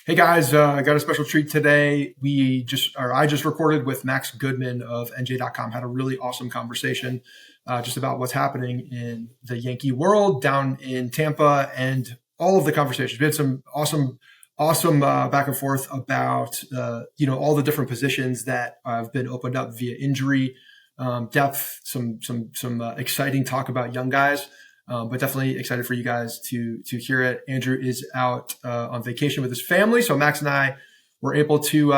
Hey guys, I got a special treat today. I just recorded with Max Goodman of NJ.com. Had a really awesome conversation just about what's happening in the Yankee world down in Tampa and all of the conversations. We had some awesome back and forth about all the different positions that have been opened up via injury, depth, some exciting talk about young guys. But definitely excited for you guys to hear it. Andrew is out on vacation with his family, so Max and I were able to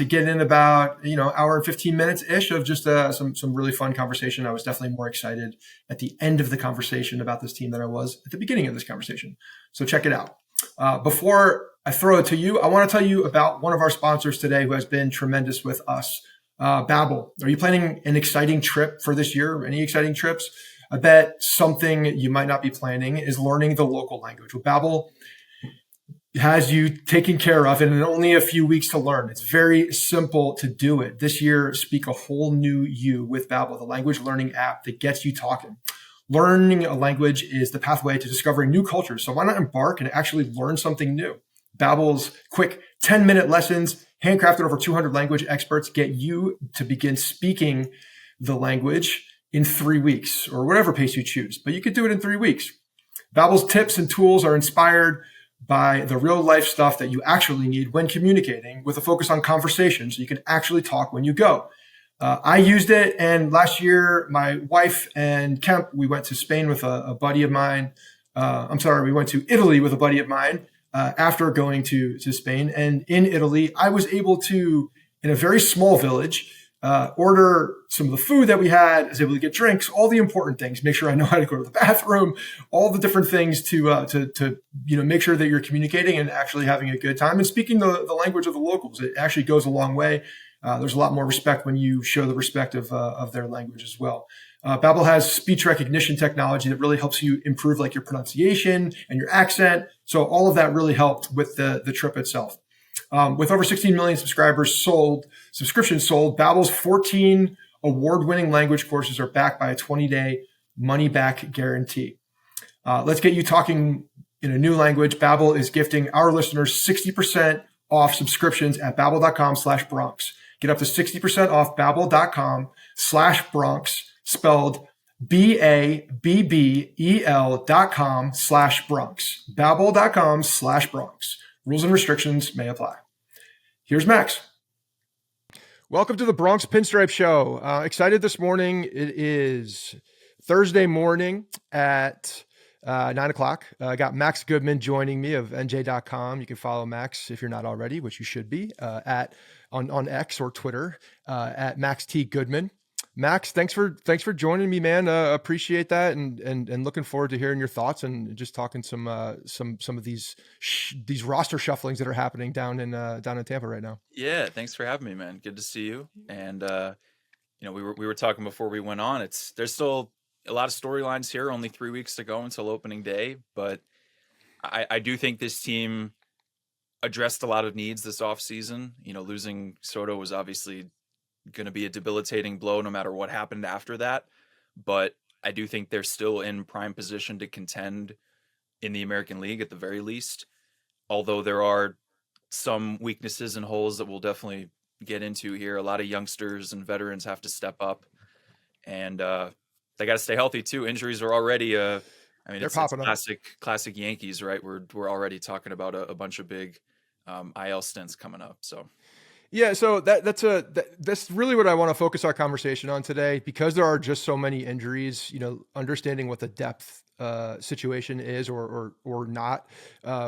get in about hour and 15 minutes ish of just some really fun conversation. I was definitely more excited at the end of the conversation about this team than I was at the beginning of this conversation. So check it out. Before I throw it to you, I want to tell you about one of our sponsors today who has been tremendous with us. Babbel. Are you planning an exciting trip for this year? Any exciting trips? I bet something you might not be planning is learning the local language. Well, Babbel has you taken care of and in only a few weeks to learn. It's very simple to do it. This year, speak a whole new you with Babbel, the language learning app that gets you talking. Learning a language is the pathway to discovering new cultures. So why not embark and actually learn something new? Babbel's quick 10-minute lessons, handcrafted over 200 language experts, get you to begin speaking the language in 3 weeks or whatever pace you choose, but you could do it in 3 weeks. Babbel's tips and tools are inspired by the real life stuff that you actually need when communicating, with a focus on conversation so you can actually talk when you go. I used it, and last year my wife and Kemp, we went to Spain with a buddy of mine. We went to Italy with a buddy of mine after going to Spain. And in Italy, I was able to, in a very small village, order some of the food that we had, I was able to get drinks, all the important things, make sure I know how to go to the bathroom, all the different things to make sure that you're communicating and actually having a good time and speaking the language of the locals. It actually goes a long way. There's a lot more respect when you show the respect of their language as well. Babbel has speech recognition technology that really helps you improve like your pronunciation and your accent. So all of that really helped with the trip itself. With over 16 million subscriptions sold, Babbel's 14 award-winning language courses are backed by a 20-day money-back guarantee. Let's get you talking in a new language. Babbel is gifting our listeners 60% off subscriptions at babbel.com/Bronx. Get up to 60% off babbel.com/Bronx, spelled BABBEL.com/Bronx. Babbel.com/Bronx. Rules and restrictions may apply. Here's Max. Welcome to the Bronx Pinstripe Show. Excited this morning. It is Thursday morning at 9 o'clock. I got Max Goodman joining me of NJ.com. You can follow Max if you're not already, which you should be, on X or Twitter at Max T Goodman. Max, thanks for joining me, man. Appreciate that, and looking forward to hearing your thoughts and just talking some of these roster shufflings that are happening down in Tampa right now. Yeah, thanks for having me, man. Good to see you. And we were talking before we went on. There's still a lot of storylines here. Only 3 weeks to go until opening day, but I do think this team addressed a lot of needs this offseason. Losing Soto was obviously going to be a debilitating blow no matter what happened after that. But I do think they're still in prime position to contend in the American League at the very least. Although there are some weaknesses and holes that we'll definitely get into here. A lot of youngsters and veterans have to step up, and they got to stay healthy too. Injuries are already, it's classic Yankees, right? We're already talking about a bunch of big IL stints coming up. So. Yeah, so that's really what I want to focus our conversation on today, because there are just so many injuries. Understanding what the depth situation is or not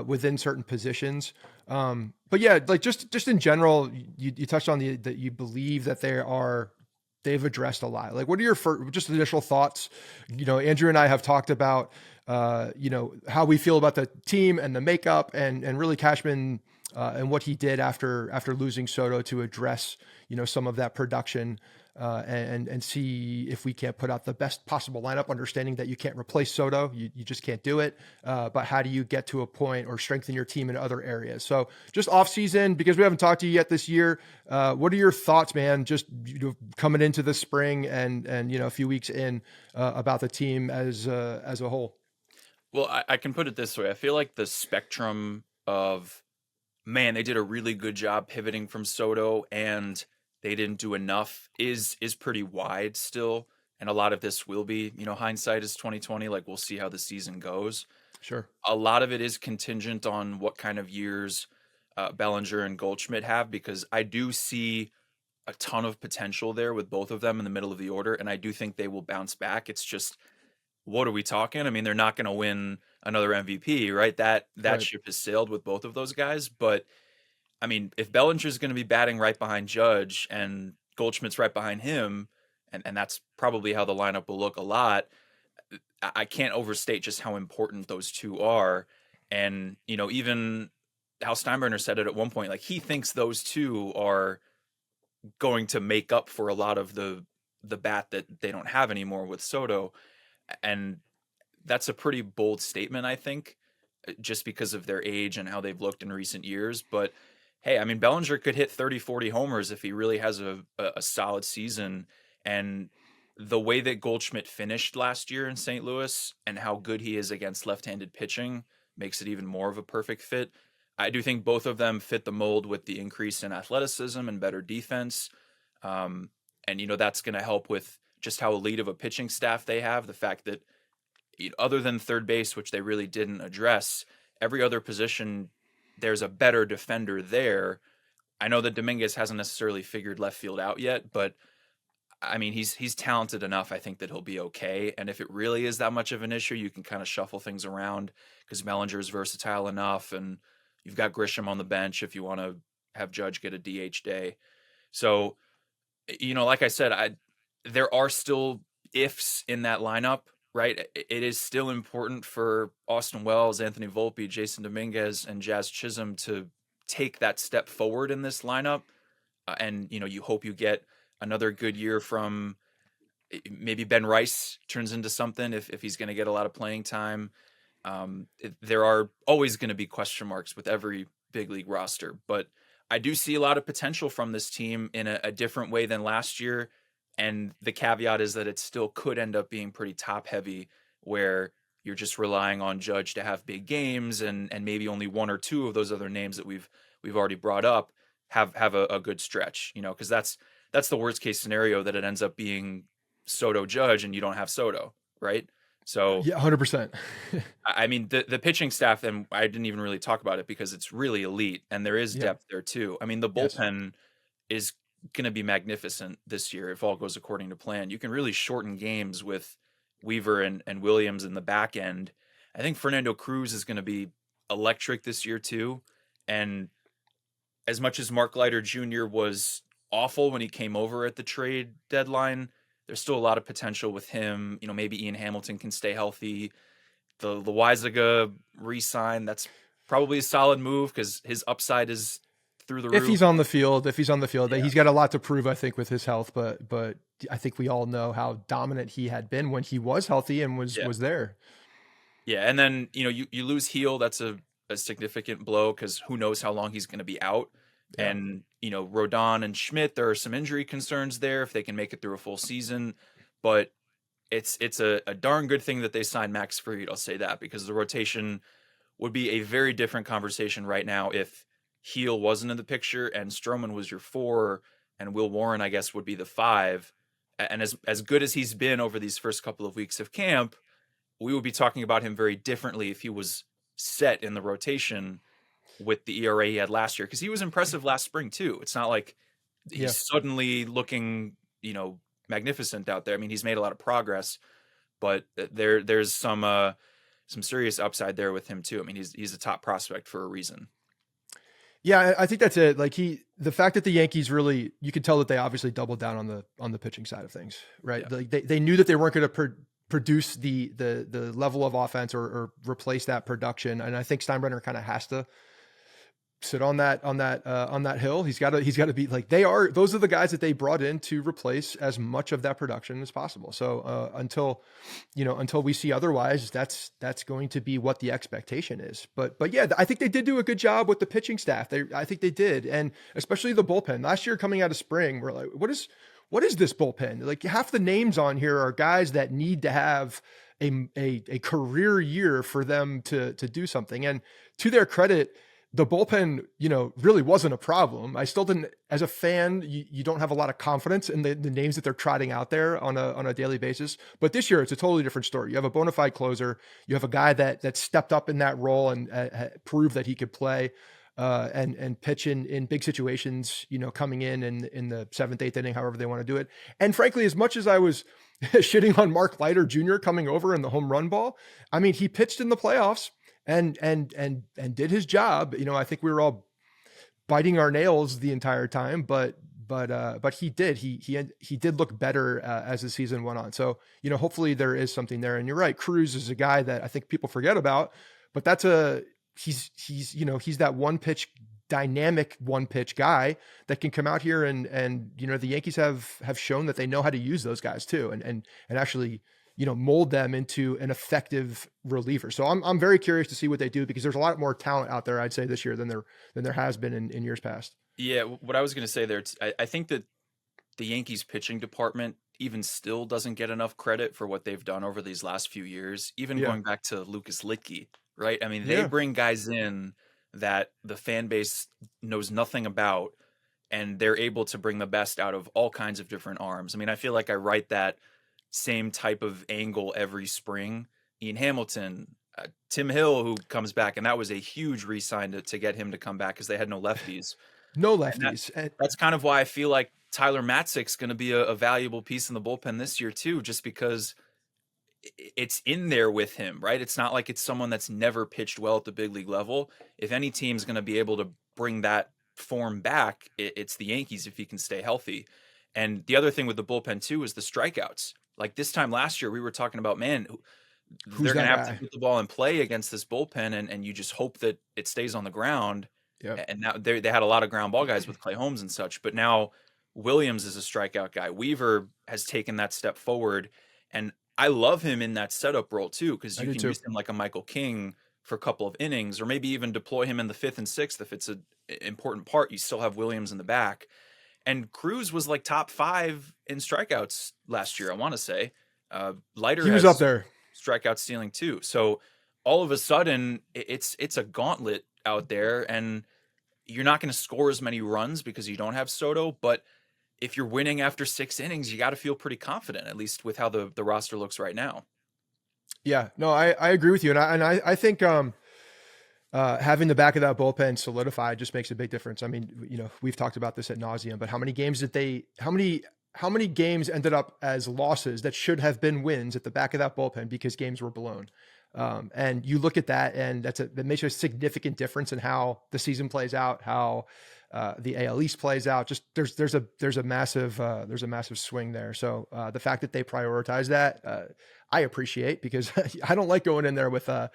within certain positions. But yeah, like just in general, you touched on that you believe that they've addressed a lot. Like, what are your just initial thoughts? Andrew and I have talked about how we feel about the team and the makeup, and really Cashman. And what he did after losing Soto to address, some of that production and see if we can't put out the best possible lineup, understanding that you can't replace Soto. You just can't do it. But how do you get to a point or strengthen your team in other areas? So just off season, because we haven't talked to you yet this year, what are your thoughts, man, just coming into the spring and a few weeks in about the team as a whole? Well, I can put it this way. I feel like the spectrum of man, they did a really good job pivoting from Soto, and they didn't do enough is pretty wide still. And a lot of this will be, hindsight is 2020. Like, we'll see how the season goes. Sure. A lot of it is contingent on what kind of years Bellinger and Goldschmidt have, because I do see a ton of potential there with both of them in the middle of the order, and I do think they will bounce back. It's just, what are we talking? I mean, they're not going to win another MVP, right? That Right. ship has sailed with both of those guys. But I mean, if Bellinger's going to be batting right behind Judge and Goldschmidt's right behind him, and that's probably how the lineup will look a lot, I can't overstate just how important those two are. And, even Hal Steinbrenner said it at one point, like, he thinks those two are going to make up for a lot of the bat that they don't have anymore with Soto. And that's a pretty bold statement, I think, just because of their age and how they've looked in recent years. But hey, I mean, Bellinger could hit 30, 40 homers if he really has a solid season. And the way that Goldschmidt finished last year in St. Louis and how good he is against left-handed pitching makes it even more of a perfect fit. I do think both of them fit the mold with the increase in athleticism and better defense. And, that's going to help with just how elite of a pitching staff they have. The fact that other than third base, which they really didn't address, every other position, there's a better defender there. I know that Dominguez hasn't necessarily figured left field out yet, but I mean, he's talented enough, I think, that he'll be okay. And if it really is that much of an issue, you can kind of shuffle things around because Bellinger is versatile enough, and you've got Grisham on the bench if you want to have Judge get a DH day. So, like I said, there are still ifs in that lineup, right? It is still important for Austin Wells, Anthony Volpe, Jason Dominguez, and Jazz Chisholm to take that step forward in this lineup. And, you hope you get another good year from maybe Ben Rice turns into something if he's going to get a lot of playing time. There are always going to be question marks with every big league roster, but I do see a lot of potential from this team in a different way than last year. And the caveat is that it still could end up being pretty top heavy, where you're just relying on Judge to have big games, and maybe only one or two of those other names that we've already brought up have a good stretch, because that's the worst case scenario, that it ends up being Soto Judge and you don't have Soto, right? So yeah, 100%. I mean, the pitching staff, and I didn't even really talk about it because it's really elite, and there is depth there too. I mean, the bullpen is going to be magnificent this year if all goes according to plan. You can really shorten games with Weaver and Williams in the back end. I think Fernando Cruz is going to be electric this year too. And as much as Mark Leiter Jr. was awful when he came over at the trade deadline, there's still a lot of potential with him. Maybe Ian Hamilton can stay healthy. The Loaizaga re-sign, that's probably a solid move because his upside is through the roof. If he's on the field, he's got a lot to prove, I think, with his health, but I think we all know how dominant he had been when he was healthy and was there. Yeah. And then, you lose Heel. That's a significant blow because who knows how long he's going to be out. Yeah. And, Rodon and Schmidt, there are some injury concerns there if they can make it through a full season, but it's a darn good thing that they signed Max Fried. I'll say that, because the rotation would be a very different conversation right now if Heel wasn't in the picture and Stroman was your 4 and Will Warren, I guess, would be the 5. And as good as he's been over these first couple of weeks of camp, we would be talking about him very differently if he was set in the rotation with the ERA he had last year, because he was impressive last spring too. It's not like he's suddenly looking, magnificent out there. I mean, he's made a lot of progress, but there's some serious upside there with him too. I mean, he's a top prospect for a reason. Yeah, I think that's it. Like the fact that the Yankees really, you could tell that they obviously doubled down on the pitching side of things, right? Yeah. Like they knew that they weren't going to produce the level of offense or replace that production, and I think Steinbrenner kind of has to sit on that hill. He's got to be like, those are the guys that they brought in to replace as much of that production as possible. So until we see otherwise, that's going to be what the expectation is. But yeah, I think they did do a good job with the pitching staff. I think they did. And especially the bullpen last year coming out of spring, we're like, what is this bullpen? Like, half the names on here are guys that need to have a career year for them to do something. And to their credit, the bullpen, really wasn't a problem. I still didn't, as a fan, you don't have a lot of confidence in the names that they're trotting out there on a daily basis. But this year, it's a totally different story. You have a bona fide closer. You have a guy that stepped up in that role and proved that he could play and pitch in big situations, coming in the 7th, 8th inning, however they want to do it. And frankly, as much as I was shitting on Mark Leiter Jr. coming over in the home run ball, I mean, he pitched in the playoffs and did his job. I think we were all biting our nails the entire time, but he did. He did look better as the season went on. So, hopefully there is something there. And you're right, Cruz is a guy that I think people forget about, but he's that dynamic one pitch guy that can come out here and the Yankees have shown that they know how to use those guys too, and actually mold them into an effective reliever. So I'm very curious to see what they do, because there's a lot more talent out there, I'd say, this year than there has been in years past. Yeah, what I was going to say there, I think that the Yankees pitching department even still doesn't get enough credit for what they've done over these last few years, even going back to Lucas Litke, right? I mean, they bring guys in that the fan base knows nothing about, and they're able to bring the best out of all kinds of different arms. I mean, I feel like I write that same type of angle every spring. Ian Hamilton, Tim Hill, who comes back, and that was a huge re-sign to get him to come back because they had no lefties. No lefties. That's kind of why I feel like Tyler Matzek's going to be a valuable piece in the bullpen this year too, just because it's in there with him, right? It's not like it's someone that's never pitched well at the big league level. If any team's going to be able to bring that form back, it's the Yankees if he can stay healthy. And the other thing with the bullpen too is the strikeouts. Like this time last year, we were talking about, man, they're going to have to put the ball in play against this bullpen, and you just hope that it stays on the ground. Yep. And now they had a lot of ground ball guys with Clay Holmes and such, but now Williams is a strikeout guy. Weaver has taken that step forward, and I love him in that setup role too, because you can use him like a Michael King for a couple of innings, or maybe even deploy him in the 5th and 6th if it's an important part. You still have Williams in the back. And Cruz was like top 5 in strikeouts last year, I want to say. Leiter was up there, strikeout stealing too. So all of a sudden, it's a gauntlet out there, and you're not going to score as many runs because you don't have Soto. But if you're winning after 6 innings, you got to feel pretty confident, at least with how the roster looks right now. Yeah, no, I agree with you, and I think having the back of that bullpen solidified just makes a big difference. I mean, we've talked about this ad nauseum, but how many games ended up as losses that should have been wins at the back of that bullpen because games were blown? And you look at that, and that makes a significant difference in how the season plays out, how the AL East plays out. Just there's a massive swing there. So the fact that they prioritize that, I appreciate, because I don't like going in there with a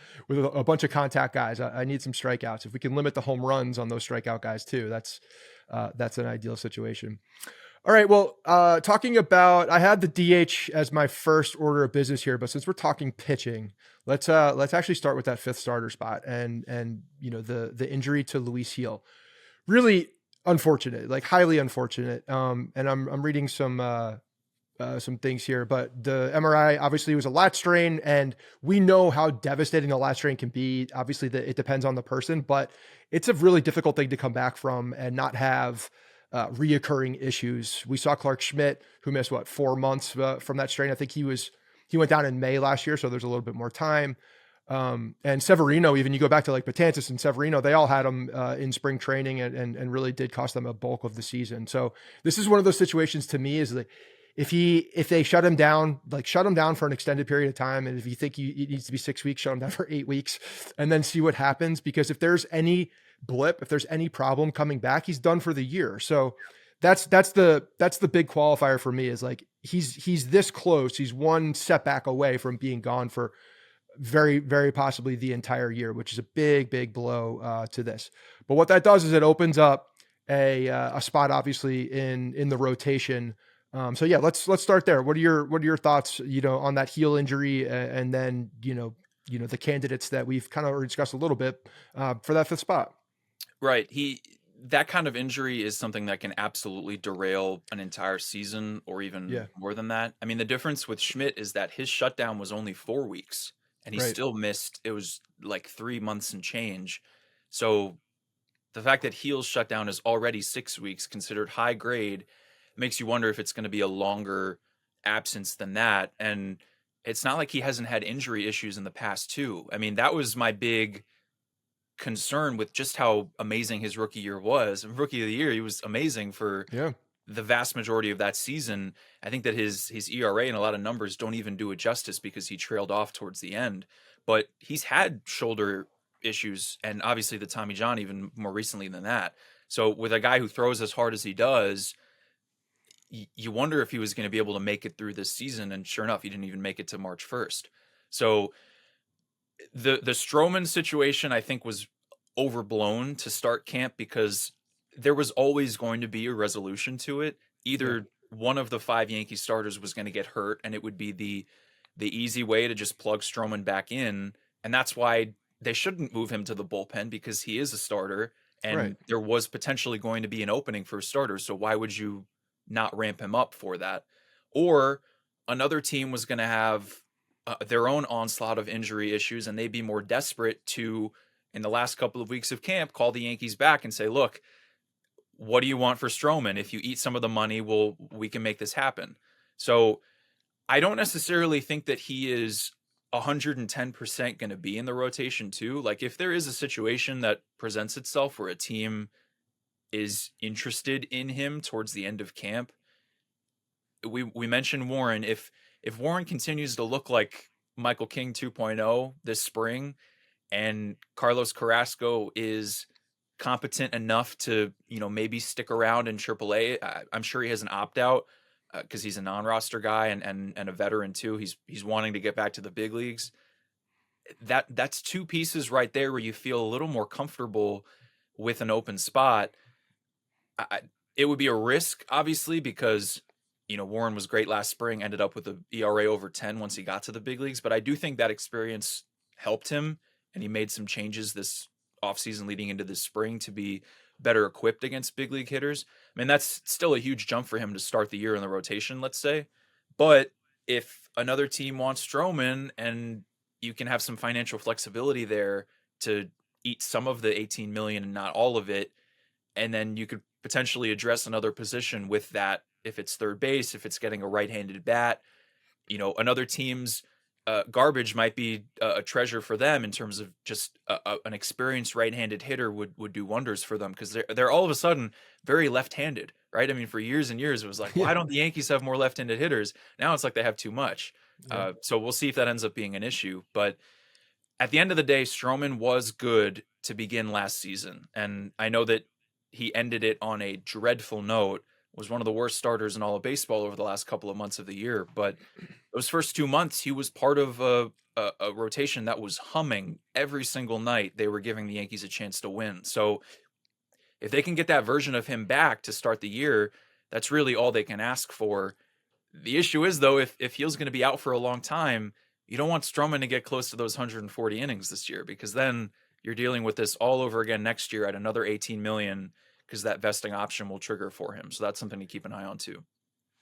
bunch of contact guys. I need some strikeouts. If we can limit the home runs on those strikeout guys too, that's an ideal situation. All right. Well, talking about, I had the DH as my first order of business here, but since we're talking pitching, let's actually start with that 5th starter spot and the injury to Luis Gil. Really unfortunate, like highly unfortunate. And I'm reading some things here, but the MRI obviously was a lat strain, and we know how devastating a lat strain can be. Obviously it depends on the person, but it's a really difficult thing to come back from and not have reoccurring issues. We saw Clark Schmidt, who missed 4 months from that strain. I think he went down in May last year, so there's a little bit more time. And Severino, even you go back to like Betances and Severino, they all had him in spring training and really did cost them a bulk of the season. So this is one of those situations to me is like, if they shut him down for an extended period of time, and if you think it needs to be 6 weeks, shut him down for 8 weeks and then see what happens. Because if there's any blip, if there's any problem coming back, he's done for the year. So that's the big qualifier for me, is like, he's this close. He's one setback away from being gone for very, very possibly the entire year, which is a big, big blow to this. But what that does is it opens up a spot, obviously, in the rotation. So yeah, let's start there. What are your thoughts, on that heel injury, and then, the candidates that we've kind of already discussed a little bit for that 5th spot? Right. That kind of injury is something that can absolutely derail an entire season, or even more than that. I mean, the difference with Schmidt is that his shutdown was only 4 weeks, and he still missed, it was like 3 months and change. So the fact that Heel's shutdown is already 6 weeks, considered high grade, makes you wonder if it's going to be a longer absence than that. And it's not like he hasn't had injury issues in the past too. I mean, that was my big concern with just how amazing his rookie year was. Rookie of the year, he was amazing for the vast majority of that season. I think that his ERA and a lot of numbers don't even do it justice because he trailed off towards the end. But he's had shoulder issues and obviously the Tommy John even more recently than that. So with a guy who throws as hard as he does, you wonder if he was going to be able to make it through this season. And sure enough, he didn't even make it to March 1st. So the Stroman situation, I think, was overblown to start camp because there was always going to be a resolution to it. Either one of the 5 Yankee starters was going to get hurt, and it would be the easy way to just plug Stroman back in. And that's why they shouldn't move him to the bullpen, because he is a starter, and there was potentially going to be an opening for a starter. So why would you not ramp him up for that? Or another team was going to have their own onslaught of injury issues, and they'd be more desperate to, in the last couple of weeks of camp, call the Yankees back and say, look, what do you want for Stroman? If you eat some of the money, we can make this happen. So I don't necessarily think that he is 110% going to be in the rotation too. Like, if there is a situation that presents itself where a team is interested in him towards the end of camp, we mentioned Warren. If Warren continues to look like Michael King 2.0 this spring, and Carlos Carrasco is competent enough to, maybe stick around in AAA, I'm sure he has an opt-out because he's a non-roster guy and a veteran too. He's wanting to get back to the big leagues. That's 2 pieces right there where you feel a little more comfortable with an open spot. It would be a risk, obviously, because Warren was great last spring, ended up with an ERA over 10 once he got to the big leagues. But I do think that experience helped him, and he made some changes this offseason leading into this spring to be better equipped against big league hitters. I mean, that's still a huge jump for him to start the year in the rotation, let's say. But if another team wants Stroman and you can have some financial flexibility there to eat some of the $18 million and not all of it, and then you could potentially address another position with that. If it's third base, if it's getting a right-handed bat, another team's garbage might be a treasure for them in terms of just an experienced right-handed hitter would do wonders for them, because they're all of a sudden very left-handed, right? I mean, for years and years, it was like, why don't the Yankees have more left-handed hitters? Now it's like they have too much. So we'll see if that ends up being an issue. But at the end of the day, Stroman was good to begin last season. And I know that he ended it on a dreadful note, was one of the worst starters in all of baseball over the last couple of months of the year. But those first 2 months, he was part of a rotation that was humming every single night. They were giving the Yankees a chance to win. So if they can get that version of him back to start the year, that's really all they can ask for. The issue is, though, if Heel's going to be out for a long time, you don't want Stroman to get close to those 140 innings this year, because then you're dealing with this all over again next year at another $18 million, because that vesting option will trigger for him. So that's something to keep an eye on too.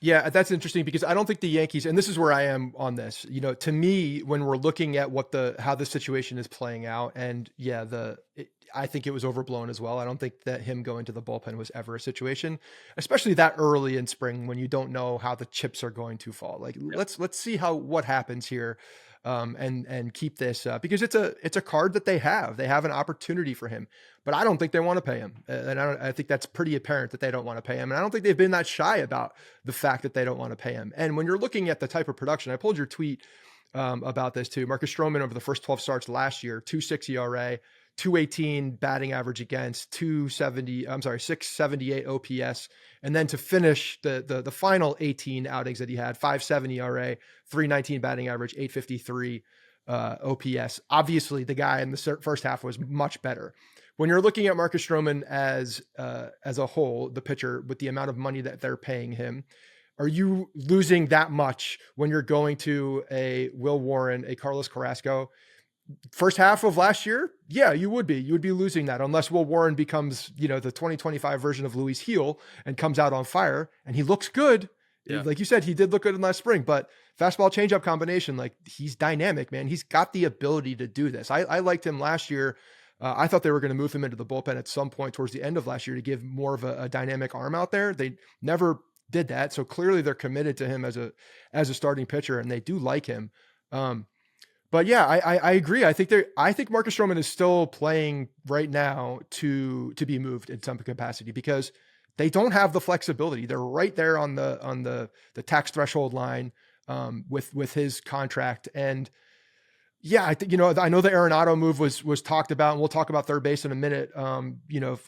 Yeah, that's interesting, because I don't think the Yankees, and this is where I am on this, to me, when we're looking at how the situation is playing out, and I think it was overblown as well. I don't think that him going to the bullpen was ever a situation, especially that early in spring when you don't know how the chips are going to fall. Like, let's see what happens here. And keep this because it's a card that they have an opportunity for him, but I don't think they want to pay him. And I think that's pretty apparent that they don't want to pay him. And I don't think they've been that shy about the fact that they don't want to pay him. And when you're looking at the type of production, I pulled your tweet about this too. Marcus Stroman over the first 12 starts last year, 2.6 ERA, 218 batting average against, 678 OPS. And then to finish the final 18 outings that he had, 5.7 ERA, 319 batting average, 853 OPS. Obviously, the guy in the first half was much better. When you're looking at Marcus Stroman as a whole, the pitcher, with the amount of money that they're paying him, are you losing that much when you're going to a Will Warren, a Carlos Carrasco? First half of last year, yeah, you would be losing that, unless Will Warren becomes, the 2025 version of Luis Heel and comes out on fire, and he looks good. Yeah. Like you said, he did look good in last spring, but fastball changeup combination, like, he's dynamic, man. He's got the ability to do this. I liked him last year I thought they were going to move him into the bullpen at some point towards the end of last year to give more of a dynamic arm out there. They never did that. So clearly they're committed to him as a starting pitcher, and they do like him. But yeah, I agree. I think Marcus Stroman is still playing right now to be moved in some capacity because they don't have the flexibility. They're right there on the tax threshold line with his contract. And yeah, I think, I know the Arenado move was talked about, and we'll talk about third base in a minute,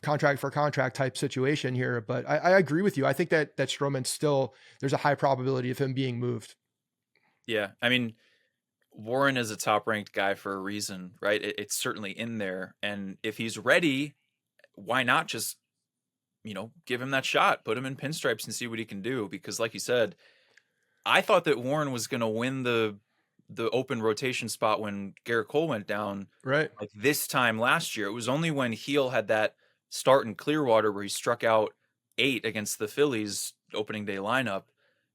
contract for contract type situation here. But I agree with you. I think that Stroman still, there's a high probability of him being moved. Yeah. I mean, Warren is a top ranked guy for a reason, right? It's certainly in there. And if he's ready, why not just, give him that shot, put him in pinstripes and see what he can do? Because like you said, I thought that Warren was going to win the open rotation spot when Garrett Cole went down. Right. Like this time last year. It was only when Heel had that start in Clearwater where he struck out 8 against the Phillies opening day lineup.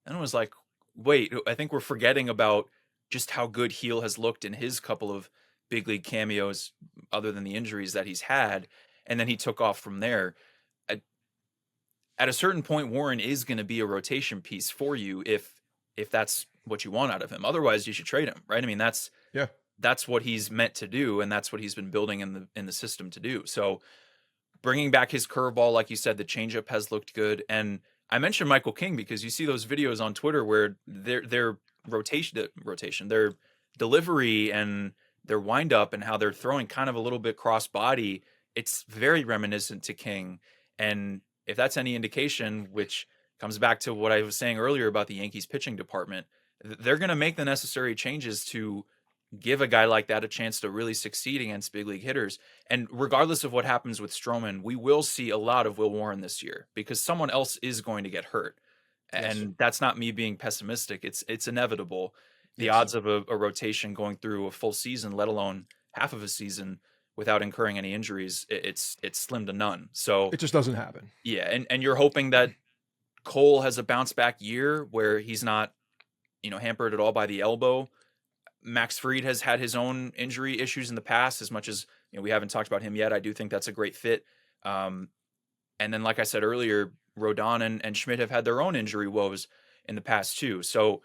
And it was like, wait, I think we're forgetting about just how good Heel has looked in his couple of big league cameos, other than the injuries that he's had. And then he took off from there. At a certain point, Warren is going to be a rotation piece for you if that's what you want out of him. Otherwise, you should trade him, right? I mean, that's what he's meant to do, and that's what he's been building in the system to do. So bringing back his curveball, like you said, the changeup has looked good. And I mentioned Michael King because you see those videos on Twitter where their rotation, their delivery and their windup and how they're throwing kind of a little bit cross body. It's very reminiscent to King. And if that's any indication, which comes back to what I was saying earlier about the Yankees pitching department, they're going to make the necessary changes to give a guy like that a chance to really succeed against big league hitters. And regardless of what happens with Stroman, we will see a lot of Will Warren this year because someone else is going to get hurt. Yes. And that's not me being pessimistic. It's inevitable. The Yes. odds of a rotation going through a full season, let alone half of a season, without incurring any injuries, it's slim to none. So It just doesn't happen. Yeah, and you're hoping that Cole has a bounce back year where he's not, hampered at all by the elbow. Max Fried has had his own injury issues in the past, as much as we haven't talked about him yet. I do think that's a great fit. And then, like I said earlier, Rodon and Schmidt have had their own injury woes in the past too. So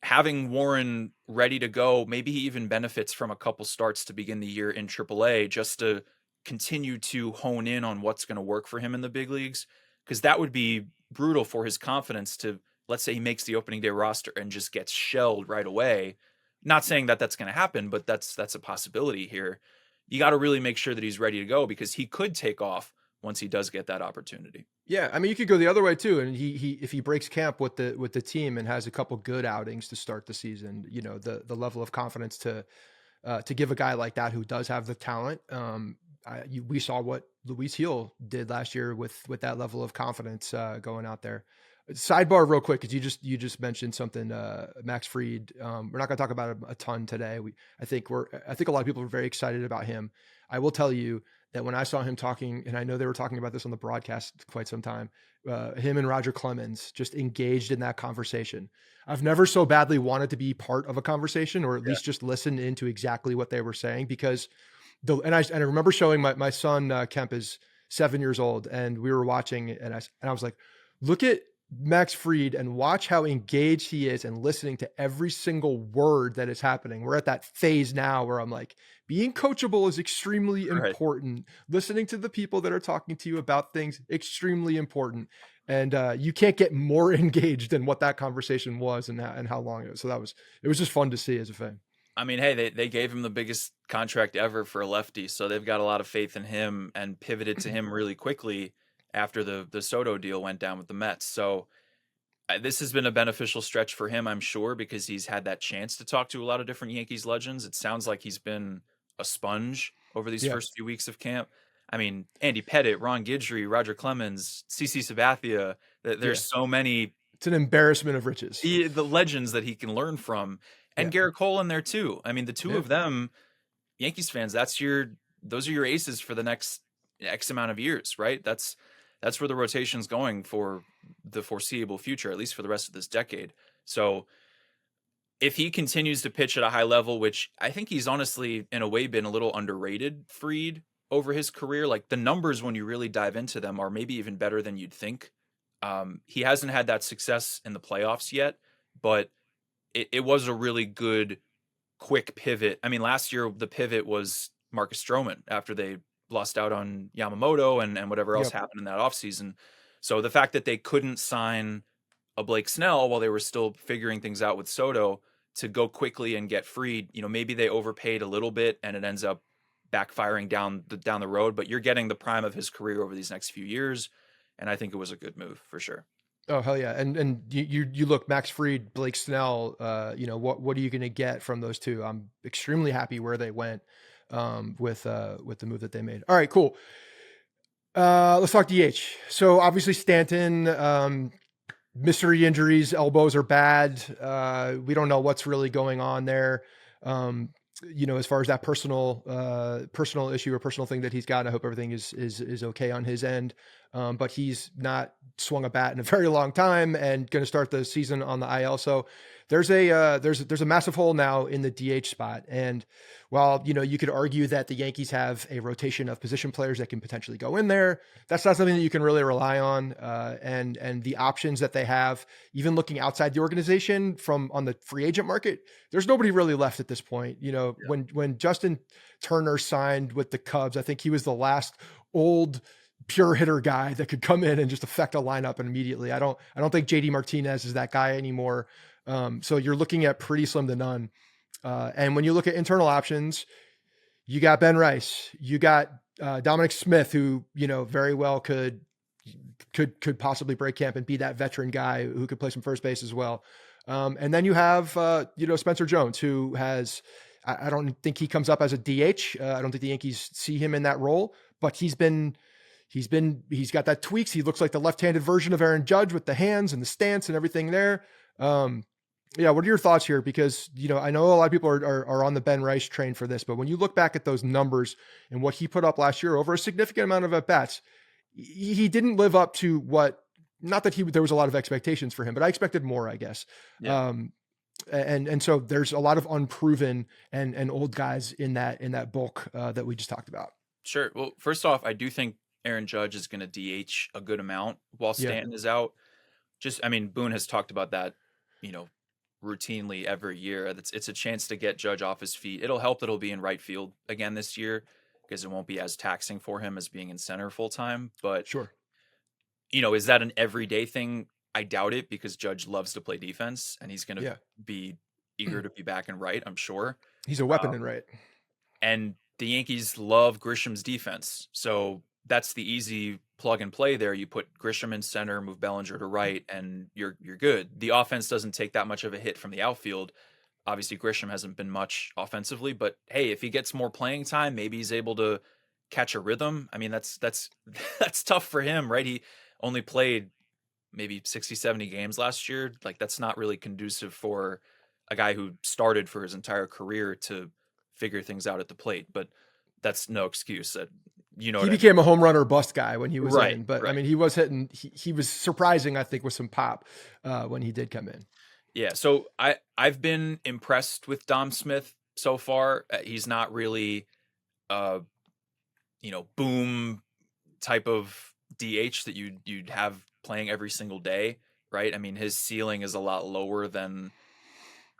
having Warren ready to go, maybe he even benefits from a couple starts to begin the year in AAA just to continue to hone in on what's going to work for him in the big leagues. Because that would be brutal for his confidence to, let's say he makes the opening day roster and just gets shelled right away. Not saying that that's going to happen, but that's a possibility here. You got to really make sure that he's ready to go because he could take off once he does get that opportunity. Yeah, I mean, you could go the other way too, and he if he breaks camp with the team and has a couple good outings to start the season, the level of confidence to give a guy like that who does have the talent. We saw what Luis Heel did last year with that level of confidence going out there. Sidebar real quick, because you just mentioned something, Max Fried. We're not going to talk about him a ton today. I think a lot of people are very excited about him. I will tell you that when I saw him talking, and I know they were talking about this on the broadcast quite some time, him and Roger Clemens just engaged in that conversation. I've never so badly wanted to be part of a conversation, or at least just listen into exactly what they were saying, because I remember showing my son, Kemp is 7 years old, and we were watching, and I was like, look at Max Fried and watch how engaged he is and listening to every single word that is happening. We're at that phase now where I'm like, being coachable is extremely important. Listening to the people that are talking to you about things, extremely important. And you can't get more engaged than what that conversation was and how long it was. So it was just fun to see as a fan. I mean, hey, they gave him the biggest contract ever for a lefty, so they've got a lot of faith in him and pivoted to him really quickly after the Soto deal went down with the Mets. So this has been a beneficial stretch for him, I'm sure, because he's had that chance to talk to a lot of different Yankees legends. It sounds like he's been a sponge over these first few weeks of camp. I mean, Andy Pettitte, Ron Guidry, Roger Clemens, CC Sabathia. There's so many. It's an embarrassment of riches. The legends that he can learn from. And Garrett Cole in there too. I mean, the two of them, Yankees fans, those are your aces for the next X amount of years, right? That's where the rotation's going for the foreseeable future, at least for the rest of this decade. So if he continues to pitch at a high level, which I think he's honestly in a way been a little underrated, Fried, over his career. Like the numbers, when you really dive into them, are maybe even better than you'd think. He hasn't had that success in the playoffs yet, but it was a really good quick pivot. I mean, last year the pivot was Marcus Stroman after they lost out on Yamamoto and whatever else Yep. happened in that offseason. So the fact that they couldn't sign a Blake Snell while they were still figuring things out with Soto to go quickly and get freed, maybe they overpaid a little bit and it ends up backfiring down the road, but you're getting the prime of his career over these next few years. And I think it was a good move for sure. Oh, hell yeah. And you look, Max Fried, Blake Snell, what are you going to get from those two? I'm extremely happy where they went with the move that they made. All right, cool. Let's talk DH. So obviously Stanton, mystery injuries, elbows are bad. We don't know what's really going on there. As far as that personal issue or personal thing that he's got, I hope everything is okay on his end. But he's not swung a bat in a very long time and going to start the season on the IL. So there's a massive hole now in the DH spot. And while, you could argue that the Yankees have a rotation of position players that can potentially go in there, that's not something that you can really rely on. And the options that they have, even looking outside the organization on the free agent market, there's nobody really left at this point. When Justin Turner signed with the Cubs, I think he was the last old pure hitter guy that could come in and just affect a lineup immediately. I don't think JD Martinez is that guy anymore. So you're looking at pretty slim to none. And when you look at internal options, you got Ben Rice, you got Dominic Smith, who, very well could possibly break camp and be that veteran guy who could play some first base as well. And then you have, Spencer Jones, who has, I don't think he comes up as a DH. I don't think the Yankees see him in that role, but he's got that tweaks. He looks like the left-handed version of Aaron Judge with the hands and the stance and everything there. What are your thoughts here? Because, I know a lot of people are on the Ben Rice train for this, but when you look back at those numbers and what he put up last year over a significant amount of at-bats, he didn't live up to what, not that there was a lot of expectations for him, but I expected more, I guess. Yeah. And so there's a lot of unproven and old guys in that bulk that we just talked about. Sure. Well, first off, I do think Aaron Judge is going to DH a good amount while Stanton is out. Boone has talked about that, routinely every year. It's a chance to get Judge off his feet. It'll help that he'll be in right field again this year because it won't be as taxing for him as being in center full time. But sure, is that an everyday thing? I doubt it because Judge loves to play defense and he's going to be eager to be back in right, I'm sure. He's a weapon in right. And the Yankees love Grisham's defense. So that's the easy plug and play there. You put Grisham in center, move Bellinger to right, and you're good. The offense doesn't take that much of a hit from the outfield. Obviously, Grisham hasn't been much offensively, but hey, if he gets more playing time, maybe he's able to catch a rhythm. I mean, that's tough for him, right? He only played maybe 60, 70 games last year. Like, that's not really conducive for a guy who started for his entire career to figure things out at the plate. But that's no excuse. He became a home run or bust guy when he was right, in, but right. I mean, he was hitting, he was surprising, I think, with some pop when he did come in. Yeah. So I've been impressed with Dom Smith so far. He's not really, boom type of DH that you'd have playing every single day. Right. I mean, his ceiling is a lot lower than,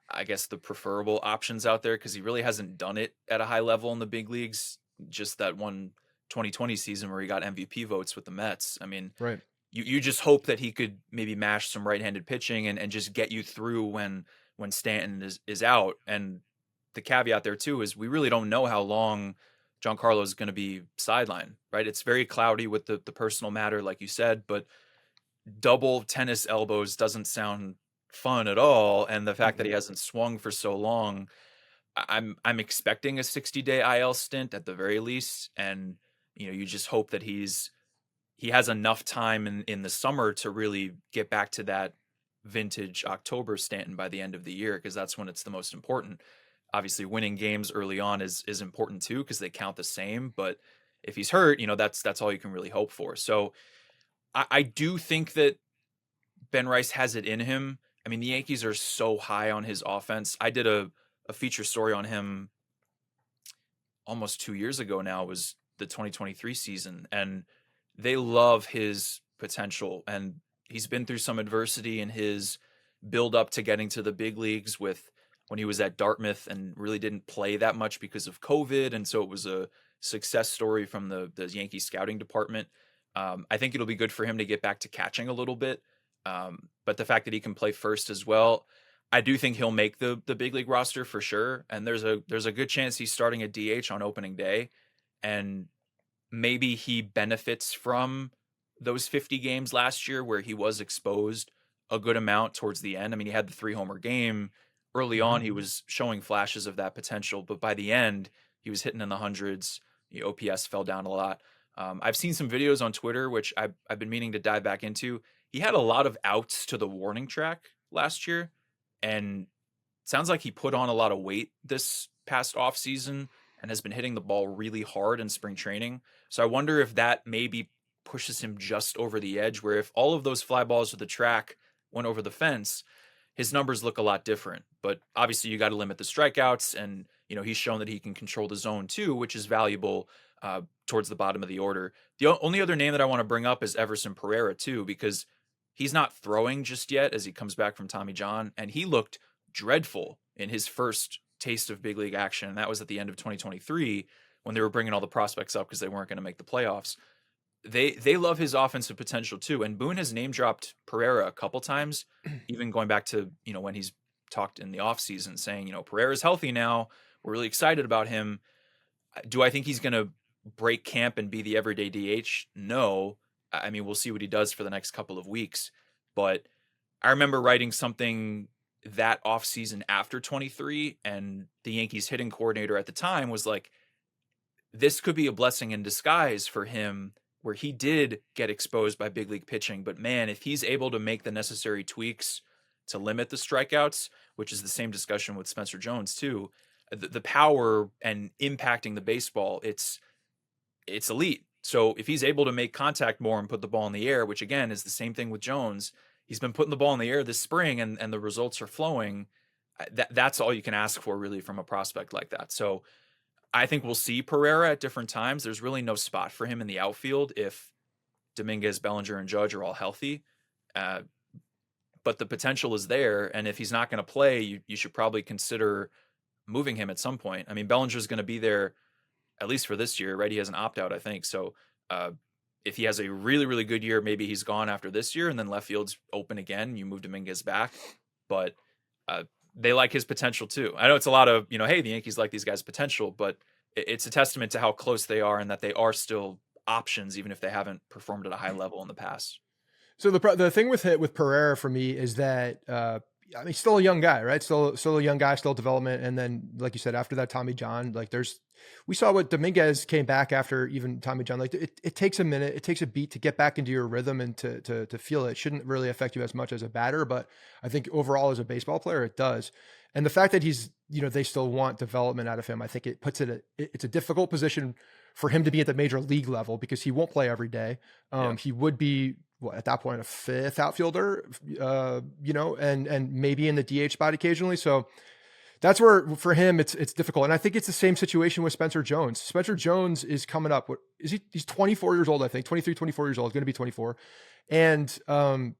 I guess, the preferable options out there because he really hasn't done it at a high level in the big leagues. Just that one 2020 season where he got MVP votes with the Mets. I mean, right. You just hope that he could maybe mash some right-handed pitching and just get you through when Stanton is out. And the caveat there too is we really don't know how long Giancarlo is going to be sidelined, right? It's very cloudy with the personal matter, like you said, but double tennis elbows doesn't sound fun at all. And the fact that he hasn't swung for so long, I'm expecting a 60-day IL stint at the very least. And, you just hope that he has enough time in the summer to really get back to that vintage October Stanton by the end of the year, because that's when it's the most important. Obviously, winning games early on is important too, because they count the same. But if he's hurt, that's all you can really hope for. So I do think that Ben Rice has it in him. I mean, the Yankees are so high on his offense. I did a feature story on him almost 2 years ago now. It was the 2023 season, and they love his potential. And he's been through some adversity in his build up to getting to the big leagues with when he was at Dartmouth and really didn't play that much because of COVID. And so it was a success story from the Yankee scouting department. I think it'll be good for him to get back to catching a little bit. But the fact that he can play first as well, I do think he'll make the big league roster for sure. And there's a good chance he's starting a DH on opening day. And maybe he benefits from those 50 games last year where he was exposed a good amount towards the end. I mean, he had the 3-homer game. Early on, he was showing flashes of that potential, but by the end, he was hitting in the hundreds. The OPS fell down a lot. I've seen some videos on Twitter, which I've been meaning to dive back into. He had a lot of outs to the warning track last year, and it sounds like he put on a lot of weight this past offseason and has been hitting the ball really hard in spring training. So I wonder if that maybe pushes him just over the edge, where if all of those fly balls to the track went over the fence, his numbers look a lot different. But obviously you got to limit the strikeouts, and he's shown that he can control the zone too, which is valuable towards the bottom of the order. The only other name that I want to bring up is Everson Pereira too, because he's not throwing just yet as he comes back from Tommy John, and he looked dreadful in his first taste of big league action. And that was at the end of 2023 when they were bringing all the prospects up because they weren't going to make the playoffs. They love his offensive potential too. And Boone has name dropped Pereira a couple times, even going back to, when he's talked in the offseason saying, Pereira's healthy now. We're really excited about him. Do I think he's going to break camp and be the everyday DH? No. I mean, we'll see what he does for the next couple of weeks. But I remember writing something that offseason after 23, and the Yankees hitting coordinator at the time was like, this could be a blessing in disguise for him, where he did get exposed by big league pitching. But man, if he's able to make the necessary tweaks to limit the strikeouts, which is the same discussion with Spencer Jones too, the power and impacting the baseball, it's elite. So if he's able to make contact more and put the ball in the air, which again is the same thing with Jones, he's been putting the ball in the air this spring and the results are flowing. That's all you can ask for really from a prospect like that. So I think we'll see Pereira at different times. There's really no spot for him in the outfield if Dominguez, Bellinger, and Judge are all healthy. But the potential is there. And if he's not going to play, you should probably consider moving him at some point. I mean, Bellinger's going to be there at least for this year, right? He has an opt-out, I think. So if he has a really, really good year, maybe he's gone after this year and then left field's open again. You move Dominguez back. But they like his potential too. I know it's a lot of, hey, the Yankees like these guys' potential, but it's a testament to how close they are and that they are still options, even if they haven't performed at a high level in the past. So the thing with Pereira for me is that, he's still a young guy, right? Still a young guy, still development. And then, like you said, after that Tommy John, we saw what Dominguez came back after even Tommy John. Like it takes a minute, it takes a beat to get back into your rhythm and to feel it. It shouldn't really affect you as much as a batter, but I think overall as a baseball player, it does. And the fact that he's, they still want development out of him, I think it puts it's a difficult position for him to be at the major league level because he won't play every day. He would be, at that point, a fifth outfielder, and maybe in the DH spot occasionally. So that's where for him, it's difficult. And I think it's the same situation with Spencer Jones. Spencer Jones is coming up. He's 24 years old, I think, 23, 24 years old, going to be 24. And, all